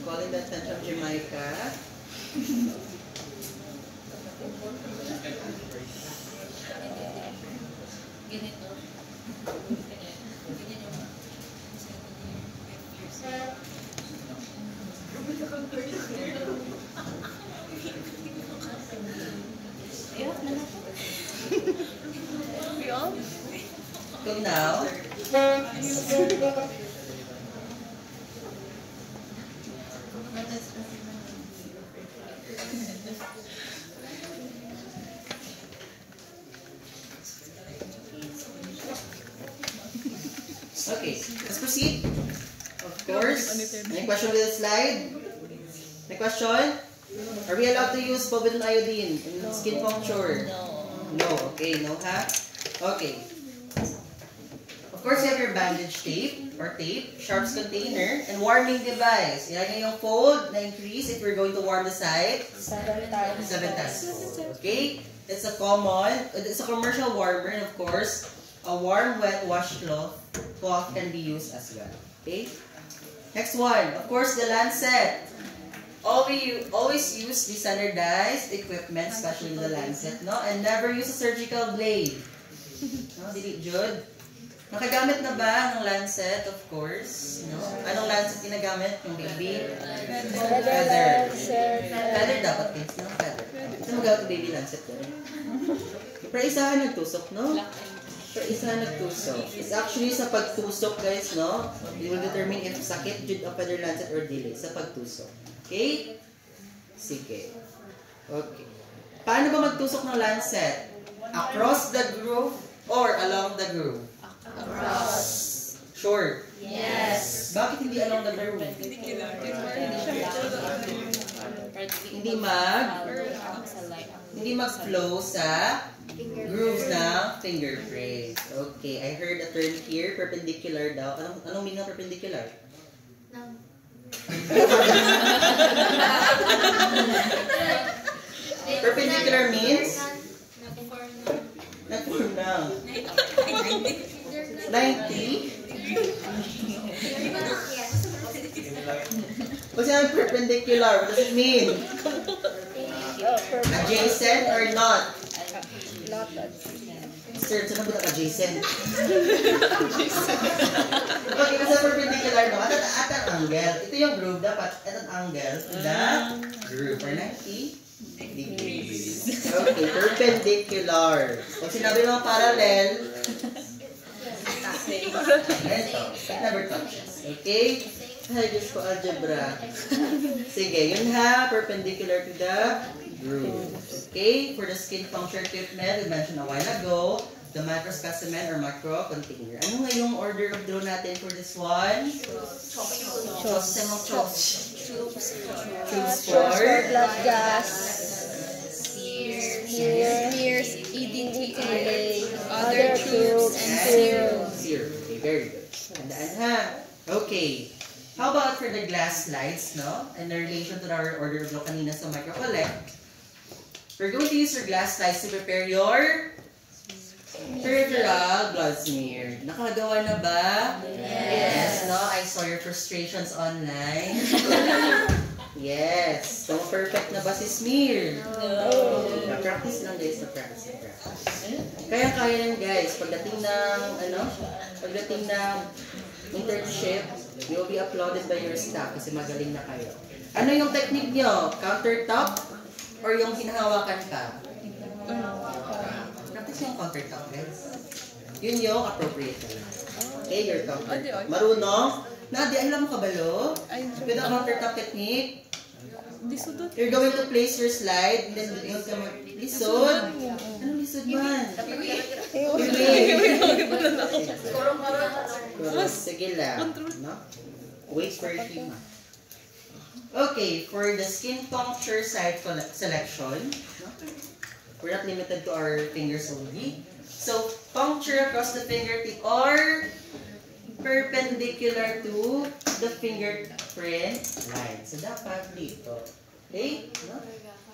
Calling the attention of Jamaica. Till now. Okay, let's proceed. Of course. Any question with the slide? Any question? Are we allowed to use povidone iodine in skin puncture? No. Okay, no ha? Okay. Of course, you have your bandage tape or tape, sharps container, and warming device. Ilagay yung fold na increase if we're going to warm the site. 7 times. 7 times fold. Okay? It's a commercial warmer, and of course, a warm wet washcloth can be used as well. Okay? Next one, of course, the lancet. Always use the standardized equipment, especially the lancet, no? And never use a surgical blade. No, dili Jude? Nakagamit na ba ng lancet? Of course. No? Anong lancet ginagamit? Yung baby? Feather. Feather dapat kids, no? Feather. Saan magagamit baby lancet doon? Pero isahan nagtusok, no? Pero isahan nagtusok. It's actually sa pagtusok, guys, no? You will determine if sakit Jude of feather lancet or dili sa pagtusok. Okay? Sige. Okay. Paano ba magtusok ng lancet? Across the groove or along the groove? Across. Sure. Yes. Bakit hindi along the groove? Hindi mag-flow sa grooves ng fingerprint. Okay, I heard a term here, perpendicular daw. Anong meaning ng perpendicular? Perpendicular means? Nag-form na. 90? What's yung perpendicular? What does it mean? Adjacent or not? Not adjacent. Sir, saan na ba adjacent? Okay, kasi perpendicular, no? At ang angle. Ito yung groove, dapat at ang angle to the groove for 90 degrees. Okay, perpendicular. Pag sinabi mo parallel, ito, it never touches. Okay? Ay, Diyos ko, algebra. Sige, yun ha, perpendicular to the groove. Okay? For the skin puncture equipment, we mentioned a while ago, the micro specimen or micro container. Ano nga yung order of draw natin for this one? Tubes for blood gas. Smears, EDTA, other Other tubes, tubes, and serum. Serum. Okay, very good. Tandaan ha. Okay. How about for the glass slides, no? In relation to our order of law kanina sa microcollect, we're going to use your glass slides to prepare your peripheral blood smear. Nakagawa na ba? Yes. No? no? I saw your frustrations online. Yes. So, perfect na ba si Smear? No. Practice lang guys, practice. Kaya yan guys, pagdating ng, internship, you will be applauded by your staff kasi magaling na kayo. Ano yung technique nyo? Countertop? Or yung hinahawakan ka? Practice yung countertop guys. Yun yung appropriate na lang. Okay, your countertop. Marunong? Nadia, alam mo kabalo? With the countertop technique, you're going to place your slide, and then yung ka lisod. Anong lisod man? Sige lang. No? Wait for your team. Okay, for the skin puncture site selection, no? We're not limited to our fingers only. So, puncture across the fingertip or perpendicular to the fingerprint line. So, dapat dito. Okay? No?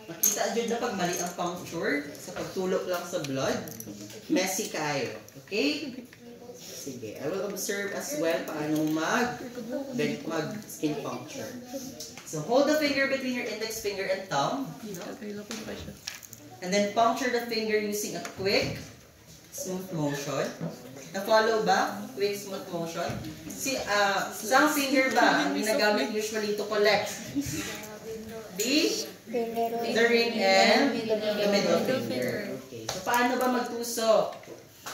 Makita dyan na pag mali ang puncture sa pagtulok lang sa blood, messy kayo. Okay? Sige. I will observe as well paano mag-skin puncture. So, hold the finger between your index finger and thumb. No? And then puncture the finger using a quick, smooth motion. Na-follow ba? Quick, smooth motion. Isang finger ba ang ginagamit usually to collect? The ring and the middle finger. Okay. So, paano ba magtusok?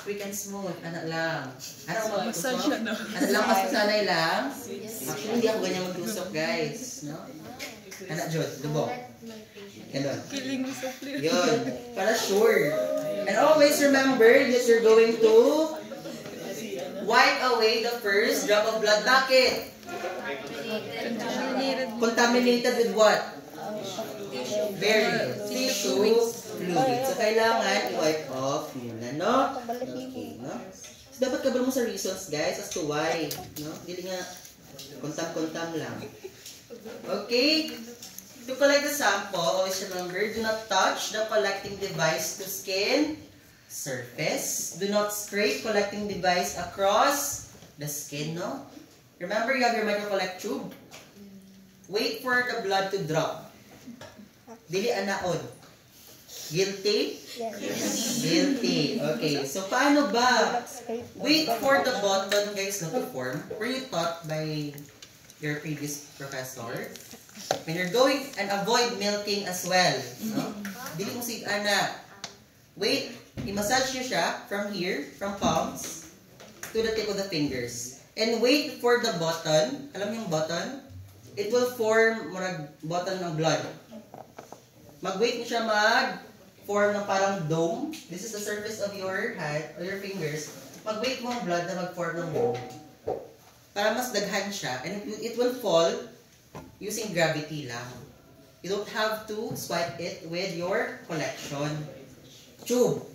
Quick and smooth. Ano lang? Ano magtusok? Ano lang, mas sanay lang? Actually, hindi ako ganyan magtusok, guys. No? Ano, Jod? Lubog. Ganon. Yun. Para sure. And always remember that you're going to wipe away the first drop of blood. Bakit? Contaminated with what? Very good. Tissue fluid. So, kailangan i-wipe off muna, no? Okay, no? So, dapat kabalo mo sa reasons, guys, as to why, no? Dili nga, kontam-kontam lang. Okay? To collect the sample, always remember, do not touch the collecting device to skin surface. Do not scrape collecting device across the skin, no? Remember, you have your microcollect tube. Wait for the blood to drop. Dili anaod. Guilty? Yes. Guilty. Okay, so paano ba? Wait for the button, guys, to form. Were you taught by your previous professor? When you're going, and avoid milking as well. No? Dili mo sig ana. Wait, i-massage nyo siya from here, from palms, to the tip of the fingers. And wait for the button. Alam niyo yung button? It will form murag button ng blood. Mag-wait nyo siya mag-form ng parang dome. This is the surface of your hand, or your fingers. Mag-wait mo ang blood na mag-form ng dome. Para mas daghan siya. And it will fall using gravity lang. You don't have to swipe it with your collection tube.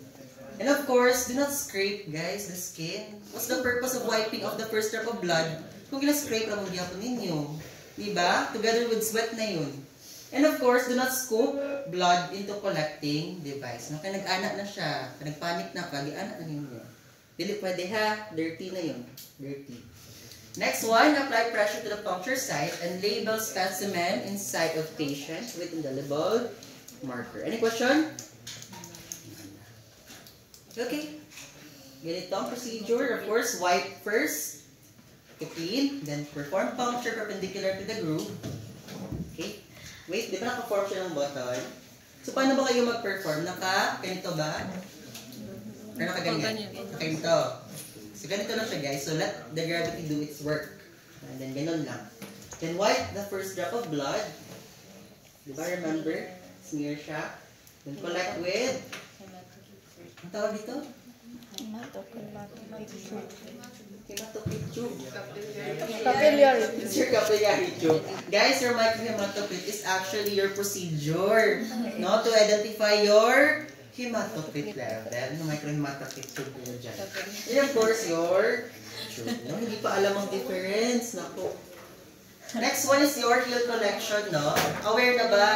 And of course, do not scrape, guys, the skin. What's the purpose of wiping off the first drop of blood? Kung gina-scrape lang ang gyapon ninyo. Diba? Together with sweat na yun. And of course, do not scoop blood into collecting device. No, kaya nag-anak na siya. Kaya nagpanik na ka, gi-anak na ninyo. Dili pwede ha, dirty na yun. Dirty. Next one, apply pressure to the puncture site and label specimen inside of patient with indelible marker. Any question? Okay. Ganito ang procedure. Of course, wipe first. Clean. Then perform puncture perpendicular to the groove. Okay. Wait, di ba naka-form siya ng button? So, paano ba kayo mag-perform? Naka-ganito ba? Or naka-ganyan? Naka-ganito. So, ganito lang siya, guys. So, let the gravity do its work. And then, ganun lang. Then, wipe the first drop of blood. Di ba, remember? Smear siya. Then, collect with... Ang tawag dito? Hematocrit tube. Capillary. It's your capillary tube. Guys, your microhematocrit is actually your procedure, no, to identify your hematocrit level. No, microhematocrit tube nyo dyan. And of course, your tube. No, hindi pa alam ang difference. Naku. Next one is your heel collection, no? Aware na ba?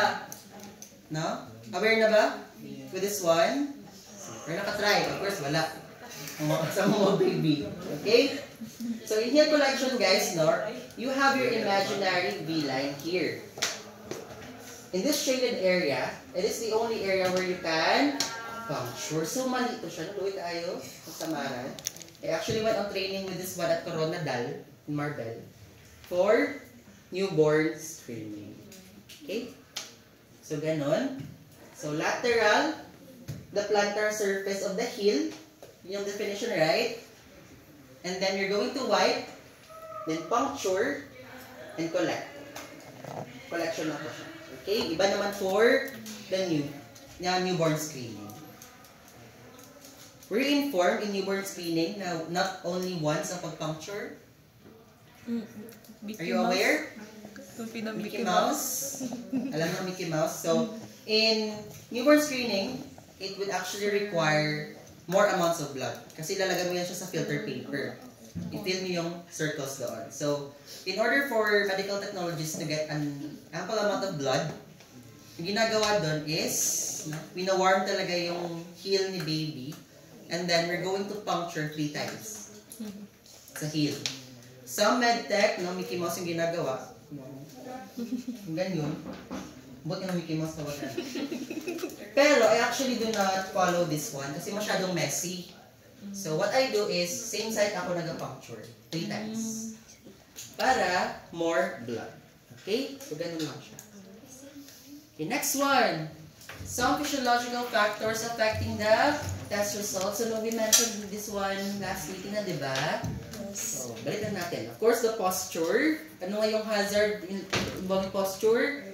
No? Aware na ba with this one? Or nakatry? Of course, wala. Sa mga baby. Okay? So in here collection guys, no, you have your imaginary V line here. In this shaded area, it is the only area where you can puncture. So mali ito siya. Naluwi tayo sa Samaran. I actually went on training with this one at Corona Dal in Marbel for newborn screening. Okay? So ganon. So lateral, the plantar surface of the heel. Yung definition, right? And then you're going to wipe, then puncture, and collect. Collection na po siya. Okay? Iba naman for the newborn screening. We're informed in newborn screening na not only once ang pag-puncture. Are you aware? Mickey Mouse. Alam mo Mickey Mouse? So, in newborn screening, it would actually require more amounts of blood. Kasi lalagay mo yan siya sa filter paper. I-fill mo yung circles doon. So, in order for medical technologists to get an ample amount of blood, yung ginagawa doon is, wina-warm talaga yung heel ni baby, and then we're going to puncture 3 times sa heel. Some medtech, Mickey Mouse yung ginagawa. Yung ganyan. Buti ng Mickey Mouse na wala. Pero I actually do not follow this one kasi masyadong messy. So what I do is, same side ako nag-puncture 3 times. Para more blood. Okay? So ganun lang siya. Okay, next one. Some physiological factors affecting the test results. So we mentioned this one last meeting na, di ba? So, balikan natin. Of course, the posture. Ano nga yung hazard in body posture?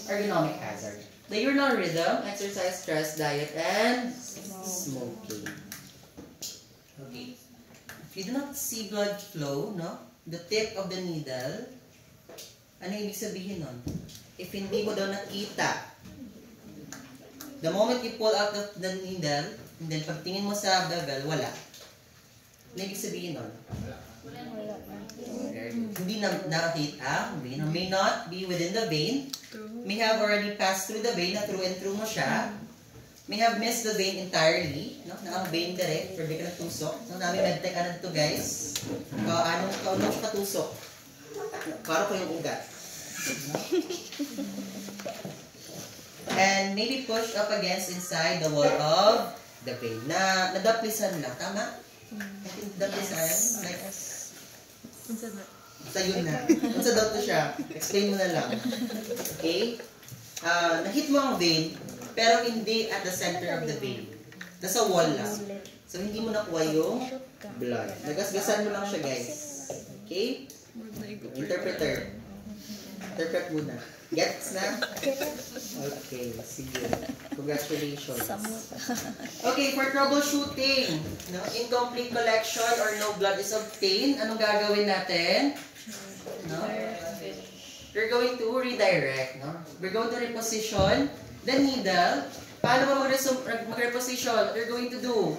Ergonomic hazard. The urinal rhythm, exercise, stress, diet, and smoking. Okay. If you do not see blood flow, the tip of the needle, ano ibig sabihin nun? If hindi mo daw nakita, the moment you pull out the needle, and then pagtingin mo sa bevel, wala. Ano ibig sabihin nun? Hindi na nakakita, may not be within the vein, may have already passed through the vein, na through and through mo siya, may have missed the vein entirely, na ang vein direct, pwede ka natusok. Namin medtech dito guys, kaunong siya katusok. Para ko yung ugat. And maybe push up against inside the wall of the vein. Nadaplisan lang, tama? Daplisan? Like, sa yun na. Unsa daw to siya? Explain mo na lang. Okay? Na-hit mo ang vein, pero hindi at the center of the vein. Nasa wall lang. So, hindi mo nakuha yung blood. Nagasgasan mo lang siya, guys. Okay? Interpreter. Interpret muna. Gets na? Okay, sige. Congratulations. Okay, for troubleshooting, incomplete collection or no blood is obtained, anong gagawin natin? We're going to redirect. We're going to reposition the needle. Paano ba mag-reposition? What we're going to do?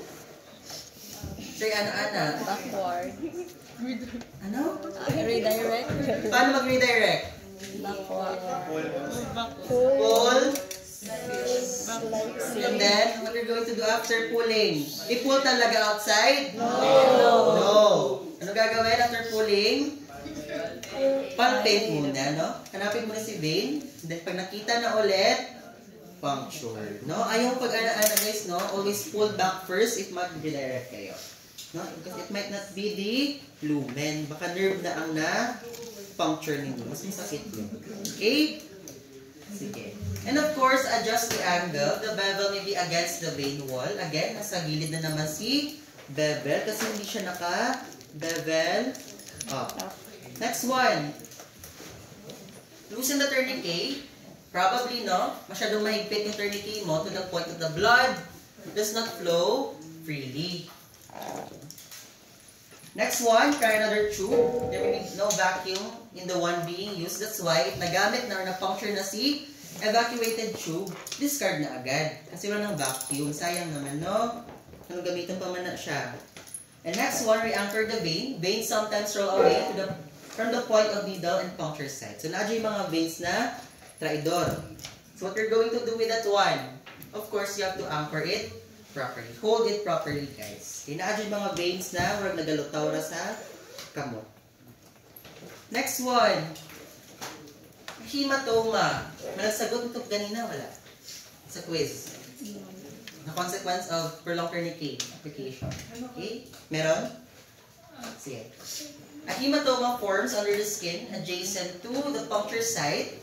Say, Ana? Backward. Ano? Redirect. Paano mag-redirect? Backward. Pull. And then, what you're going to do after pulling? I-pull talaga outside? No. Ano gagawin after pulling? Palpate muna, Hanapin mo na si vein. Then, pag nakita na ulit, puncture, Ayaw pag-ana-ana, guys, Always pull back first if mag-redirect kayo. Because it might not be the lumen. Baka nerve na ang puncture ninyo. Mas masakit yun. Okay? Sige. And of course, adjust the angle. The bevel may be against the vein wall. Again, nasa gilid na naman si bevel kasi hindi siya naka-bevel up. Next one. Loosen the tourniquet. Probably, masyadong mahigpit yung tourniquet mo to the point that the blood does not flow freely. Next one, try another tube. There will be no vacuum in the one being used. That's why, if nagamit na or na-puncture na si evacuated tube, discard na agad. Kasi wala ng vacuum. Sayang naman, Ano gamitin pa man na siya. And next one, re-anchor the vein. Veins sometimes roll away from the point of needle and puncture site. So, nadyo yung mga veins na traidor. So, what you're going to do with that one? Of course, you have to anchor it properly. Hold it properly, guys. Inaadyo mga veins na wag nagalutaw ra sa kamot. Next one. Hematoma. Malasagot ito ganina, wala. Sa quiz. The consequence of prolonged tourniquet application. Okay? Meron? Sige. A hematoma forms under the skin adjacent to the puncture site.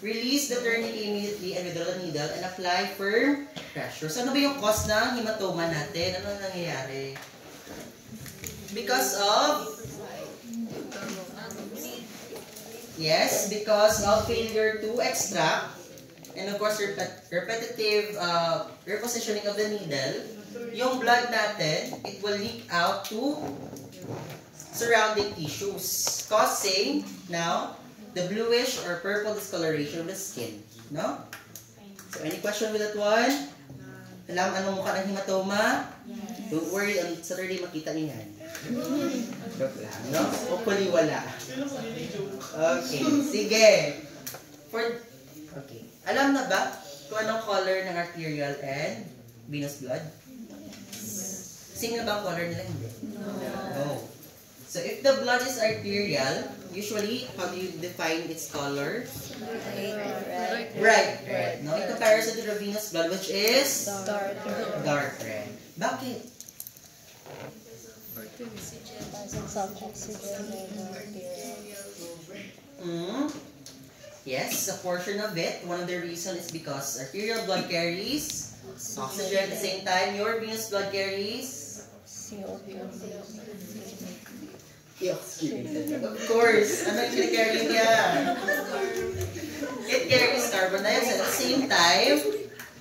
Release the tourniquet immediately and withdraw the needle and apply firm pressure. So, ano ba yung cause ng hematoma natin? Ano nangyayari? Because of failure to extract and of course repetitive repositioning of the needle, yung blood natin, it will leak out to surrounding tissues, causing now the bluish or purple discoloration of the skin. No? So any question with that one? Alam anong mukha ng hematoma? Don't worry, on Saturday makita niyo yan. Joke lang, no? Hopefully wala. Okay, sige. Okay. Alam na ba kung anong color ng arterial and venous blood? Same na ba ang color nila? Hindi. No. So if the blood is arterial, usually, how do you define its color? Bright red. No? In comparison to the venous blood, which is dark red. Bakit? Yes, a portion of it. One of the reasons is because arterial blood carries oxygen. At the same time, your venous blood carries of course. Ano yung carry niya? It carries carbon dioxide. At the same time,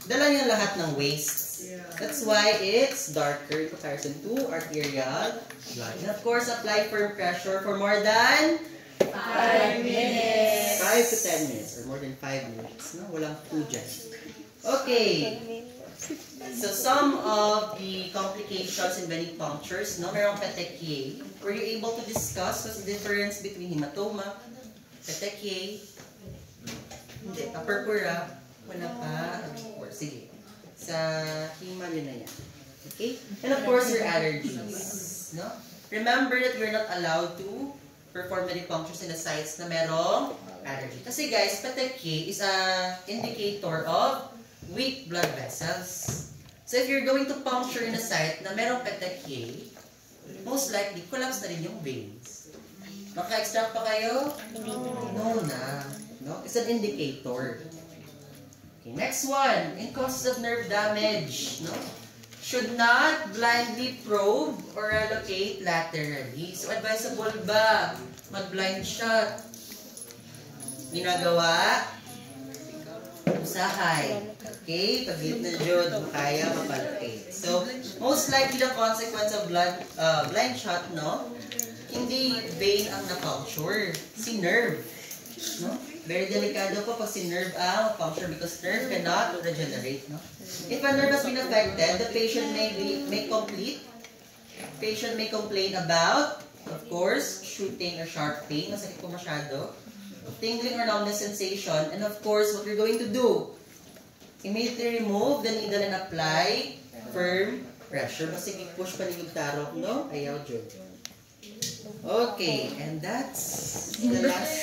dala niya lahat ng waste. That's why it's darker in comparison to arterial blood. And of course, apply firm pressure for more than 5 minutes. 5 to 10 minutes or more than 5 minutes. No? Walang 2 dyan. Okay. So some of the complications in vein punctures, no, merong petechiae. Were you able to discuss what's the difference between hematoma, petechiae, hindi, purpura, wala pa, or sige, sa hema yun na yan. Okay? And of course, your allergies, no? Remember that you're not allowed to perform vein punctures in the sites na merong allergy. Kasi guys, petechiae is a indicator of weak blood vessels. So if you're going to puncture in a site na merong petechiae, most likely, collapse na rin yung veins. Maka-extract pa kayo? No na. No? It's an indicator. Okay, next one. In causes of nerve damage, no? Should not blindly probe or allocate laterally. So advisable ba mag-blind shot? Ginagawa? Usahay. Okay? Pag-hit na jud, kaya mapalocate. So, most likely the consequence of blind shot, no? Hindi vein ang na-puncture. Si nerve. No? Very delikado po pag si nerve ang puncture because nerve cannot regenerate. No? If a nerve has been affected, the patient may complain about, of course, shooting or sharp pain. Masakit po masyado. Tingling or numbness sensation. And of course, what we're going to do, immediately remove the needle and apply firm pressure. Masig push pa ni yung tarok, no? Ayaw, Joe. Okay, and that's the last